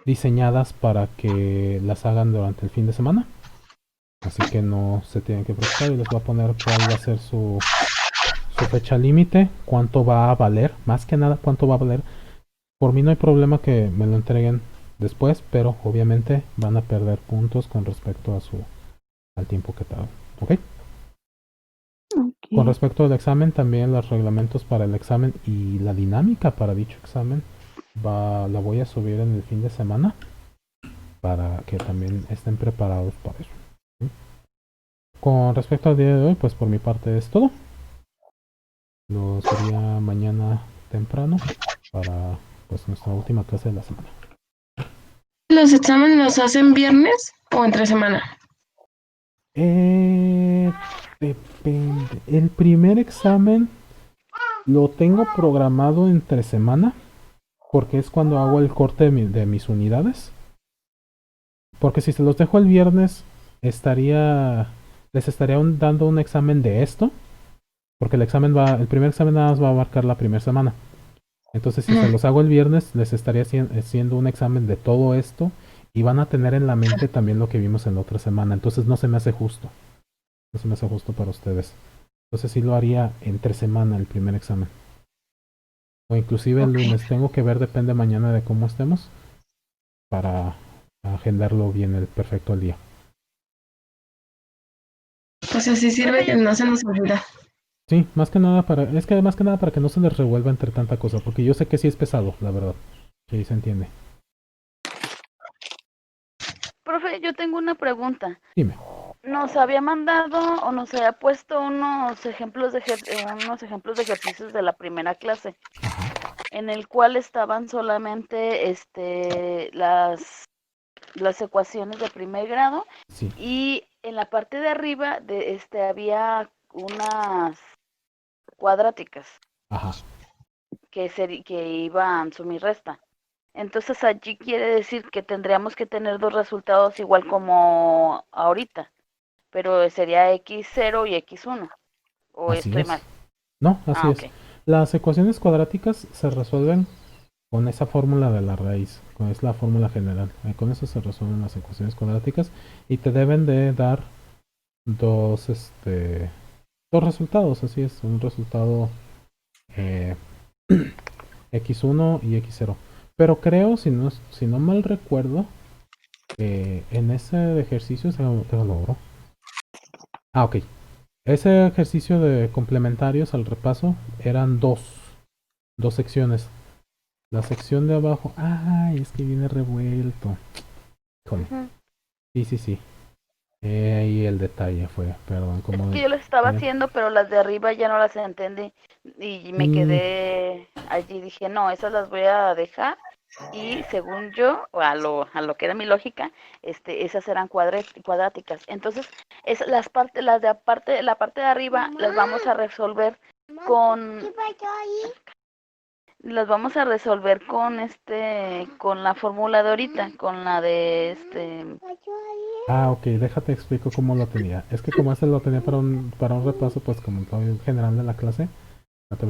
diseñadas para que las hagan durante el fin de semana, así que no se tienen que preocupar. Y les voy a poner cuál va a ser su fecha límite, cuánto va a valer, más que nada cuánto va a valer. Por mí no hay problema que me lo entreguen después, pero obviamente van a perder puntos con respecto al tiempo que tardan. ¿Ok? Con respecto al examen, también los reglamentos para el examen y la dinámica para dicho examen la voy a subir en el fin de semana para que también estén preparados para eso. ¿Sí? Con respecto al día de hoy, pues por mi parte es todo. Lo sería mañana temprano para pues nuestra última clase de la semana. ¿Los exámenes los hacen viernes o entre semana? Depende. El primer examen lo tengo programado entre semana porque es cuando hago el corte de mis unidades. Porque si se los dejo el viernes, les estaría dando un examen de esto. Porque el primer examen nada más va a abarcar la primera semana. Entonces, si se los hago el viernes, les estaría haciendo un examen de todo esto y van a tener en la mente también lo que vimos en la otra semana. Entonces, no se me hace justo. No se me hace justo para ustedes. Entonces, sí lo haría entre semana el primer examen. O inclusive el lunes. Tengo que ver, depende mañana de cómo estemos para agendarlo bien el perfecto al día. Pues así sirve que no se nos olvida. Sí, más que nada para que no se les revuelva entre tanta cosa, porque yo sé que sí es pesado, la verdad. Sí, se entiende. Profe, yo tengo una pregunta. Dime. Nos había mandado o nos había puesto unos ejemplos de ejercicios de la primera clase, en el cual estaban solamente las ecuaciones de primer grado Sí. y en la parte de arriba había unas cuadráticas Ajá. que iban suma y resta. Entonces allí quiere decir que tendríamos que tener dos resultados igual como ahorita, pero sería x0 y x1. ¿O Así estoy es. mal? No, así Ah, es. ok. Las ecuaciones cuadráticas se resuelven con esa fórmula de la raíz, es la fórmula general. Con eso se resuelven las ecuaciones cuadráticas y te deben de dar dos, dos resultados, así es, un resultado x1 y x0. Pero creo, si no mal recuerdo, en ese ejercicio se lo logró. Ah, ok. Ese ejercicio de complementarios al repaso eran dos secciones. La sección de abajo, ay, es que viene revuelto. Híjole. Ujú. Sí. Ahí el detalle fue, perdón, Es como que yo las estaba bien. haciendo, pero las de arriba ya no las entendí y me quedé allí. Dije, no, esas las voy a dejar. Y según yo, o a lo que era mi lógica, esas eran cuadráticas. Entonces, la parte de arriba las vamos a resolver con con la fórmula de ahorita, con la de Ah, ok, déjate explico cómo lo tenía. Es que como este lo tenía para un repaso, pues como todo general de la clase,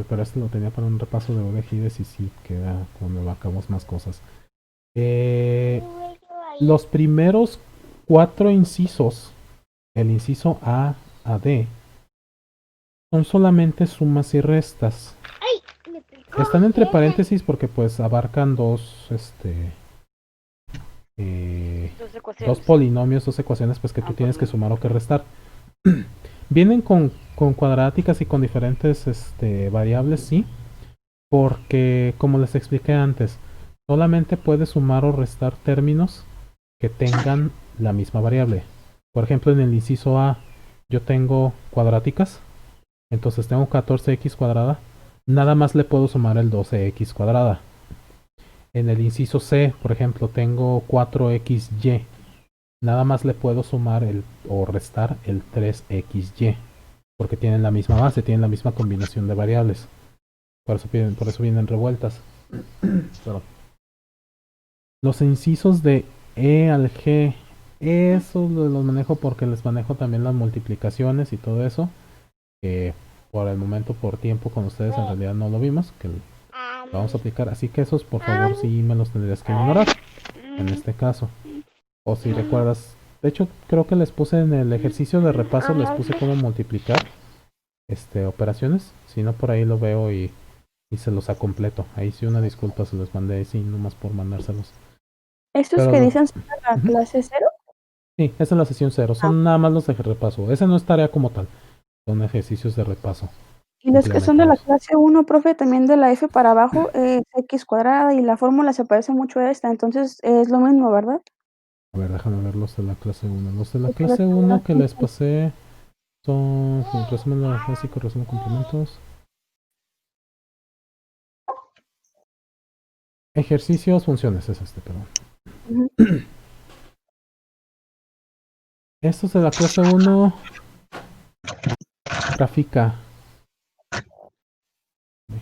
pero este lo tenía para un repaso de ODGIDES y sí queda cuando abarcamos más cosas. Los primeros 4 incisos, el inciso A a D, son solamente sumas y restas. Están entre paréntesis porque pues abarcan dos, dos dos ecuaciones. polinomios, dos ecuaciones pues que tú tienes que sumar o que restar. Vienen con cuadráticas y con diferentes variables, sí, porque como les expliqué antes, solamente puedes sumar o restar términos que tengan la misma variable. Por ejemplo, en el inciso A yo tengo cuadráticas, entonces tengo 14x cuadrada, nada más le puedo sumar el 12x cuadrada. En el inciso C, por ejemplo, tengo 4xy, nada más le puedo sumar o restar el 3xy, porque tienen la misma base, tienen la misma combinación de variables. Por eso vienen revueltas. Pero los incisos de E al G, esos los manejo porque les manejo también las multiplicaciones y todo eso. Que por el momento, por tiempo con ustedes, en realidad no lo vimos. Que lo vamos a aplicar. Así que esos, por favor, sí me los tendrías que ignorar. En este caso. O si recuerdas. De hecho, creo que les puse en el ejercicio de repaso, les puse cómo multiplicar operaciones. Si no, por ahí lo veo y se los acompleto. Ahí sí una disculpa, se los mandé así nomás por mandárselos. ¿Estos Pero que no. dicen son de la Ujú. clase 0? Sí, esa es la sesión 0. Son nada más los de repaso. Ese no es tarea como tal. Son ejercicios de repaso. Y los que son de la Complementarios. clase 1, profe, también de la F para abajo, es x cuadrada y la fórmula se parece mucho a esta, entonces es lo mismo, ¿verdad? A ver, déjame ver los de la clase 1. Los de la Porque los clase que 1 que aquí les pasé son resumen básico, resumen complementos. Ejercicios, funciones es perdón. Ujú. Estos de la clase 1 grafica.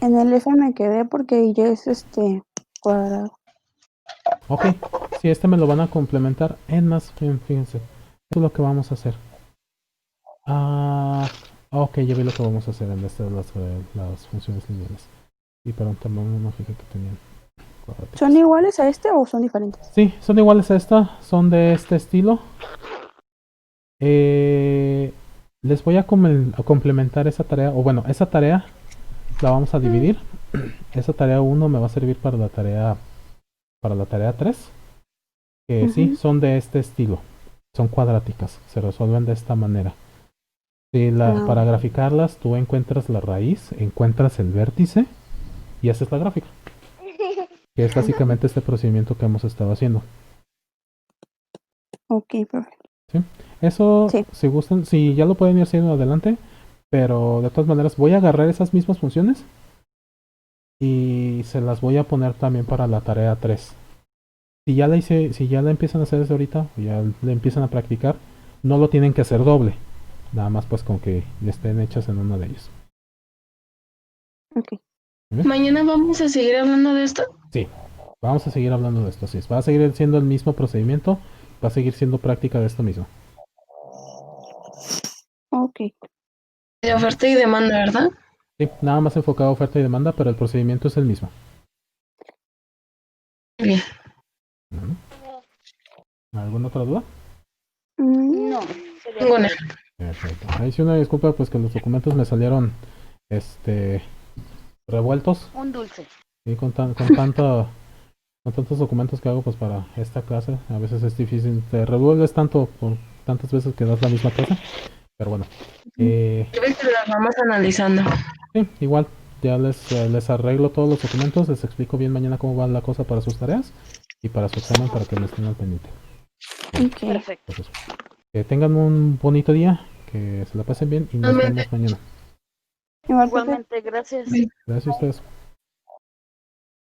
En el F me quedé porque ya es cuadrado. Ok, si me lo van a complementar en más, fíjense. Esto es lo que vamos a hacer. Ok, ya vi lo que vamos a hacer en las funciones lineales. Y perdón, también no fijé que tenían cuadráticos. ¿Son iguales a este o son diferentes? Sí, son iguales a esta, son de este estilo. Les voy a complementar esa tarea, o bueno, esa tarea la vamos a dividir. Esa tarea 1 me va a servir para la tarea 3. Que sí, son de este estilo. Son cuadráticas, se resuelven de esta manera. Para graficarlas, tú encuentras la raíz, encuentras el vértice y haces la gráfica. Que es básicamente este procedimiento que hemos estado haciendo. Ok, profe. ¿Sí? Eso, Sí. si gustan, si ya lo pueden ir haciendo adelante, pero de todas maneras voy a agarrar esas mismas funciones y se las voy a poner también para la tarea 3. Si ya la empiezan a hacer desde ahorita, o ya la empiezan a practicar, no lo tienen que hacer doble. Nada más pues con que estén hechas en uno de ellos. Ok. Mañana vamos a seguir hablando de esto. Sí, vamos a seguir hablando de esto. Sí, va a seguir siendo el mismo procedimiento, va a seguir siendo práctica de esto mismo. Ok. De oferta y demanda, ¿verdad? Sí, nada más enfocado a oferta y demanda, pero el procedimiento es el mismo. Bien. Ujú. ¿Alguna otra duda? No, sería Ninguna. todo. Perfecto. Ahí sí una disculpa, pues que los documentos me salieron revueltos. Un dulce. Y con tantos documentos que hago pues para esta clase, a veces es difícil, te revuelves tanto por tantas veces que das la misma clase, pero bueno, Yo creo que las vamos analizando. sí, igual, ya les arreglo todos los documentos, les explico bien mañana cómo va la cosa para sus tareas y para su examen para que me estén al pendiente. Ok. Perfecto. Entonces, que tengan un bonito día, que se la pasen bien y nos Igualmente. vemos mañana. Igual, profe. Igualmente, gracias. Bien. Gracias a ustedes.